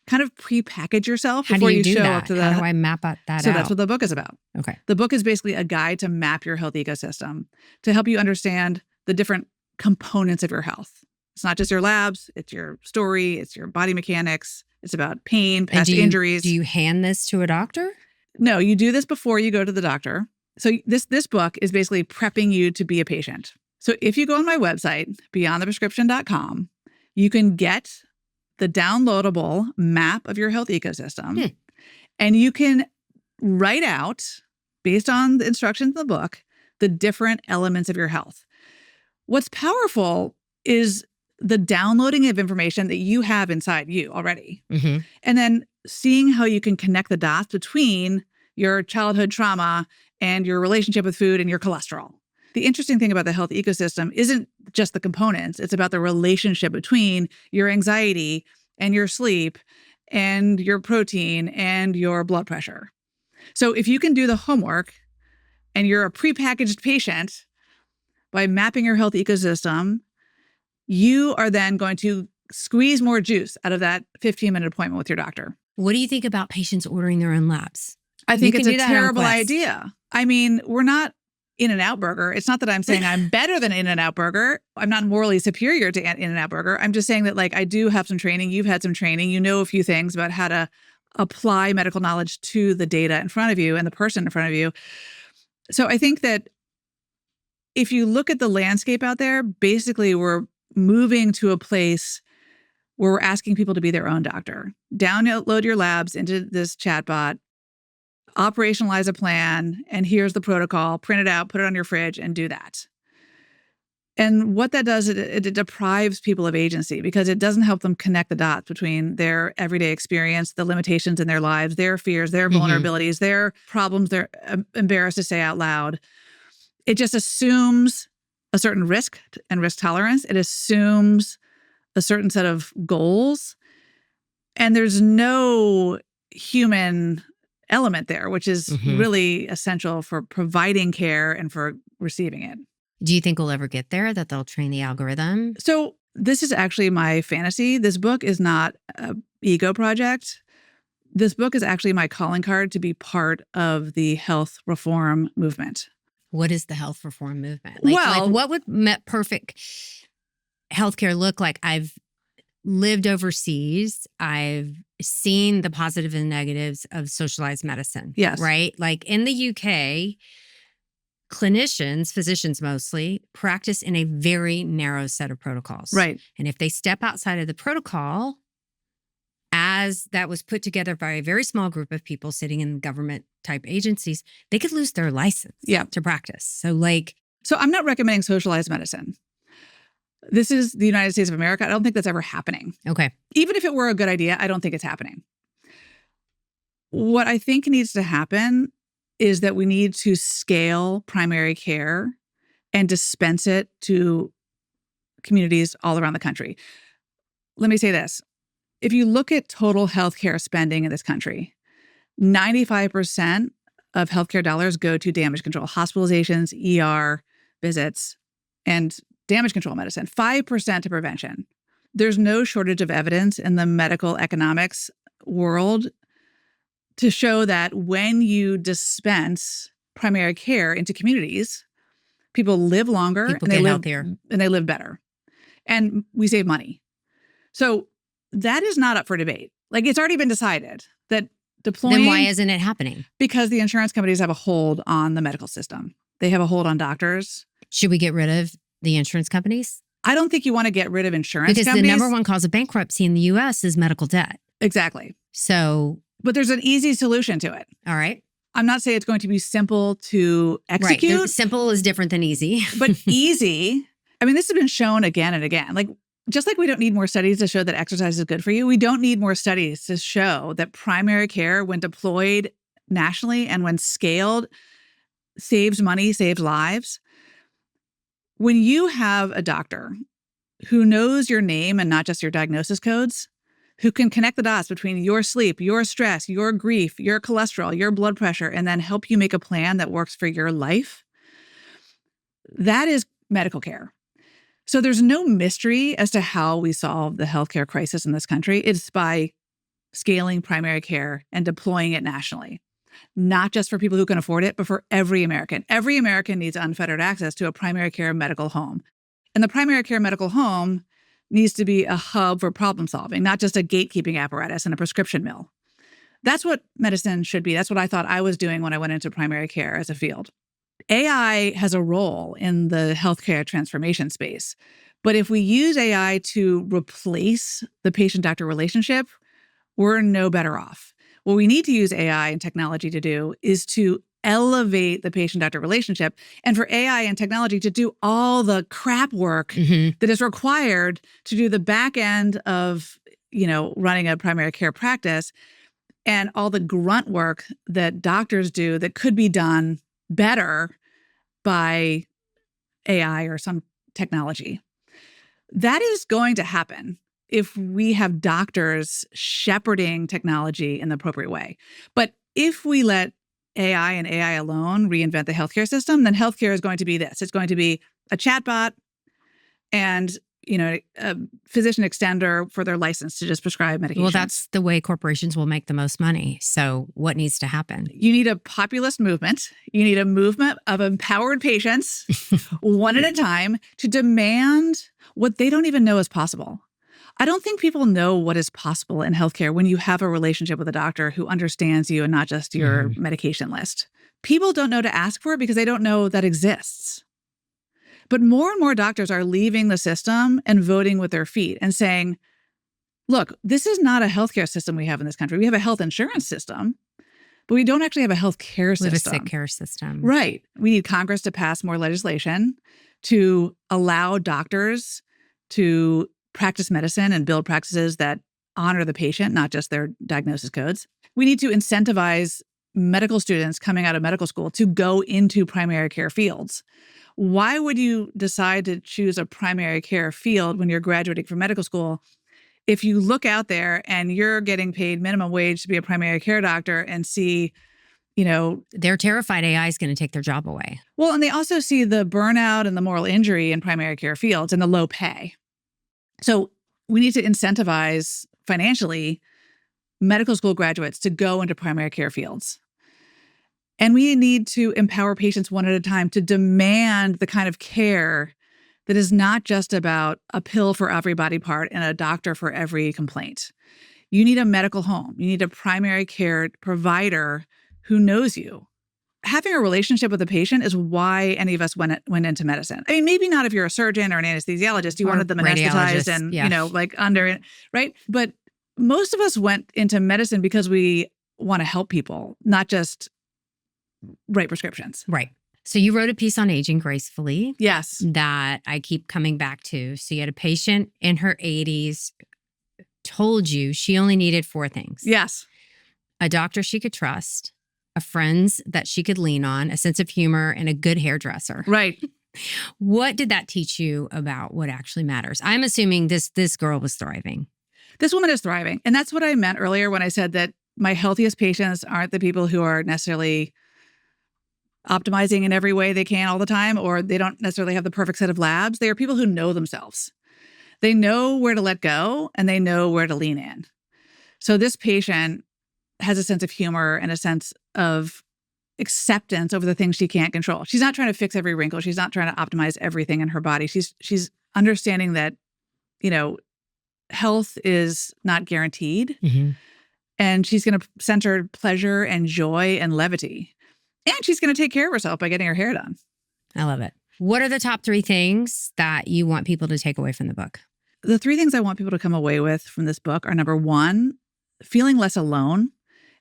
A: Kind of prepackage yourself before you show up to the...
B: How do I map out that
A: So that's what the book is about.
B: Okay.
A: The book is basically a guide to map your health ecosystem to help you understand the different components of your health. It's not just your labs, it's your story, it's your body mechanics, it's about pain, past injuries.
B: Do you hand this to a doctor?
A: No, you do this before you go to the doctor. So this book is basically prepping you to be a patient. So if you go on my website, beyondtheprescription.com, you can get the downloadable map of your health ecosystem, and you can write out, based on the instructions in the book, the different elements of your health. What's powerful is the downloading of information that you have inside you already. And then seeing how you can connect the dots between your childhood trauma and your relationship with food and your cholesterol. The interesting thing about the health ecosystem isn't just the components. It's about the relationship between your anxiety and your sleep and your protein and your blood pressure. So if you can do the homework and you're a prepackaged patient by mapping your health ecosystem, you are then going to squeeze more juice out of that 15-minute appointment with your doctor.
B: What do you think about patients ordering their own labs?
A: I think it's a terrible idea. I mean, we're not In-N-Out Burger. It's not that I'm saying I'm better than In-N-Out Burger. I'm not morally superior to In-N-Out Burger. I'm just saying that like I do have some training. You've had some training. You know a few things about how to apply medical knowledge to the data in front of you and the person in front of you. So I think that if you look at the landscape out there, basically we're moving to a place where we're asking people to be their own doctor. Download your labs into this chatbot, operationalize a plan, and here's the protocol, print it out, put it on your fridge, and do that. And what that does, it deprives people of agency because it doesn't help them connect the dots between their everyday experience, the limitations in their lives, their fears, their vulnerabilities, their problems they're embarrassed to say out loud. It just assumes a certain risk and risk tolerance. It assumes a certain set of goals. And there's no human element there, which is really essential for providing care and for receiving it.
B: Do you think we'll ever get there, that they'll train the algorithm?
A: So this is actually my fantasy. This book is not an ego project. This book is actually my calling card to be part of the health reform movement.
B: What is the health reform movement? What would perfect healthcare look like? I've lived overseas. I've seen the positive and negatives of socialized medicine.
A: Yes.
B: Right? Like in the UK, clinicians, physicians mostly, practice in a very narrow set of protocols.
A: Right.
B: And if they step outside of the protocol, as that was put together by a very small group of people sitting in government type agencies, they could lose their license to practice. So
A: I'm not recommending socialized medicine. This is the United States of America. I don't think that's ever happening.
B: Okay.
A: Even if it were a good idea, I don't think it's happening. What I think needs to happen is that we need to scale primary care and dispense it to communities all around the country. Let me say this. If you look at total healthcare spending in this country, 95% of healthcare dollars go to damage control, hospitalizations, ER visits, and damage control medicine, 5% to prevention. There's no shortage of evidence in the medical economics world to show that when you dispense primary care into communities, people live longer
B: People get healthier
A: and they live better. And we save money. So that is not up for debate. Like, it's already been decided that deploying.
B: Then why isn't it happening?
A: Because the insurance companies have a hold on the medical system. They have a hold on doctors.
B: Should we get rid of the insurance companies?
A: I don't think you want to get rid of insurance
B: Because
A: companies.
B: the number one cause of bankruptcy in the U.S. is medical debt.
A: Exactly.
B: So,
A: But there's an easy solution to it.
B: all right.
A: I'm not saying it's going to be simple to execute.
B: Right. Simple is different than easy.
A: But easy. I mean, this has been shown again and again. Like, just like we don't need more studies to show that exercise is good for you, we don't need more studies to show that primary care, when deployed nationally and when scaled, saves money, saves lives. When you have a doctor who knows your name and not just your diagnosis codes, who can connect the dots between your sleep, your stress, your grief, your cholesterol, your blood pressure, and then help you make a plan that works for your life, that is medical care. So there's no mystery as to how we solve the healthcare crisis in this country. It's by scaling primary care and deploying it nationally, not just for people who can afford it, but for every American. Every American needs unfettered access to a primary care medical home. And the primary care medical home needs to be a hub for problem solving, not just a gatekeeping apparatus and a prescription mill. That's what medicine should be. That's what I thought I was doing when I went into primary care as a field. AI has a role in the healthcare transformation space. But if we use AI to replace the patient-doctor relationship, we're no better off. What we need to use AI and technology to do is to elevate the patient-doctor relationship, and for AI and technology to do all the crap work that is required to do the back end of, running a primary care practice, and all the grunt work that doctors do that could be done better by AI or some technology. That is going to happen if we have doctors shepherding technology in the appropriate way. But if we let AI and AI alone reinvent the healthcare system, then healthcare is going to be this. It's going to be a chatbot and, a physician extender for their license to just prescribe medications.
B: Well, that's the way corporations will make the most money. So what needs to happen?
A: You need a populist movement. You need a movement of empowered patients, one at a time, to demand what they don't even know is possible. I don't think people know what is possible in healthcare when you have a relationship with a doctor who understands you and not just your medication list. People don't know to ask for it because they don't know that exists. But more and more doctors are leaving the system and voting with their feet and saying, look, this is not a healthcare system we have in this country. We have a health insurance system, but we don't actually have a healthcare system.
B: We have a sick care system.
A: Right. We need Congress to pass more legislation to allow doctors to practice medicine and build practices that honor the patient, not just their diagnosis codes. We need to incentivize medical students coming out of medical school to go into primary care fields. Why would you decide to choose a primary care field when you're graduating from medical school if you look out there and you're getting paid minimum wage to be a primary care doctor and see,
B: they're terrified AI is going to take their job away.
A: Well, and they also see the burnout and the moral injury in primary care fields and the low pay. So we need to incentivize financially medical school graduates to go into primary care fields. And we need to empower patients one at a time to demand the kind of care that is not just about a pill for every body part and a doctor for every complaint. You need a medical home. You need a primary care provider who knows you. Having a relationship with a patient is why any of us went into medicine. I mean, maybe not if you're a surgeon or an anesthesiologist. You wanted them anesthetized and, under it, right? But most of us went into medicine because we want to help people, not just write prescriptions.
B: Right. So you wrote a piece on aging gracefully.
A: Yes.
B: That I keep coming back to. So you had a patient in her 80s told you she only needed 4 things.
A: Yes.
B: A doctor she could trust, a friends that she could lean on, a sense of humor, and a good hairdresser.
A: Right.
B: What did that teach you about what actually matters? I'm assuming this girl was thriving.
A: This woman is thriving. And that's what I meant earlier when I said that my healthiest patients aren't the people who are necessarily optimizing in every way they can all the time, or they don't necessarily have the perfect set of labs. They are people who know themselves. They know where to let go and they know where to lean in. So this patient has a sense of humor and a sense of acceptance over the things she can't control. She's not trying to fix every wrinkle. She's not trying to optimize everything in her body. She's understanding that, health is not guaranteed.
B: Mm-hmm.
A: And she's going to center pleasure and joy and levity. And she's going to take care of herself by getting her hair done.
B: I love it. What are the top 3 things that you want people to take away from the book?
A: The 3 things I want people to come away with from this book are, number 1, feeling less alone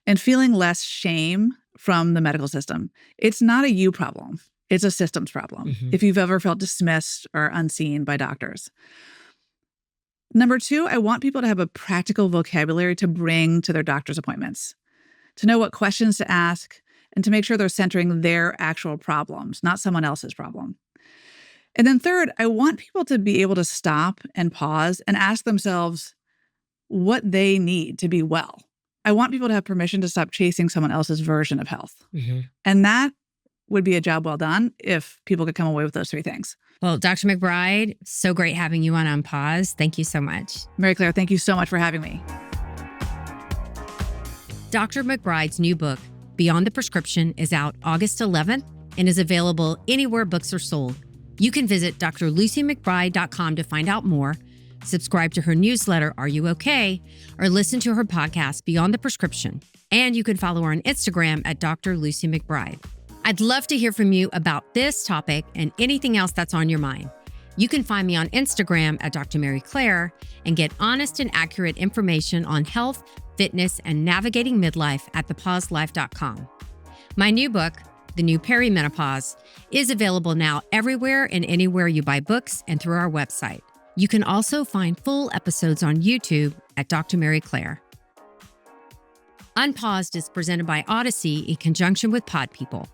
A: and feeling less shame from the medical system. It's not a you problem. It's a systems problem.
B: Mm-hmm.
A: If you've ever felt dismissed or unseen by doctors. Number 2, I want people to have a practical vocabulary to bring to their doctor's appointments, to know what questions to ask, and to make sure they're centering their actual problems, not someone else's problem. And then 3rd, I want people to be able to stop and pause and ask themselves what they need to be well. I want people to have permission to stop chasing someone else's version of health.
B: Mm-hmm.
A: And that would be a job well done if people could come away with those 3 things.
B: Well, Dr. McBride, so great having you on unPAUSED. Thank you so much.
A: Mary Claire, thank you so much for having me.
B: Dr. McBride's new book, Beyond the Prescription, is out August 11th and is available anywhere books are sold. You can visit drlucymcbride.com to find out more, subscribe to her newsletter, Are You Okay?, or listen to her podcast, Beyond the Prescription. And you can follow her on Instagram at Dr. Lucy McBride. I'd love to hear from you about this topic and anything else that's on your mind. You can find me on Instagram at Dr. Mary Claire and get honest and accurate information on health, fitness, and navigating midlife at thepausedlife.com. My new book, The New Perimenopause, is available now everywhere and anywhere you buy books and through our website. You can also find full episodes on YouTube at Dr. Mary Claire. unPAUSED is presented by Odyssey in conjunction with Pod People.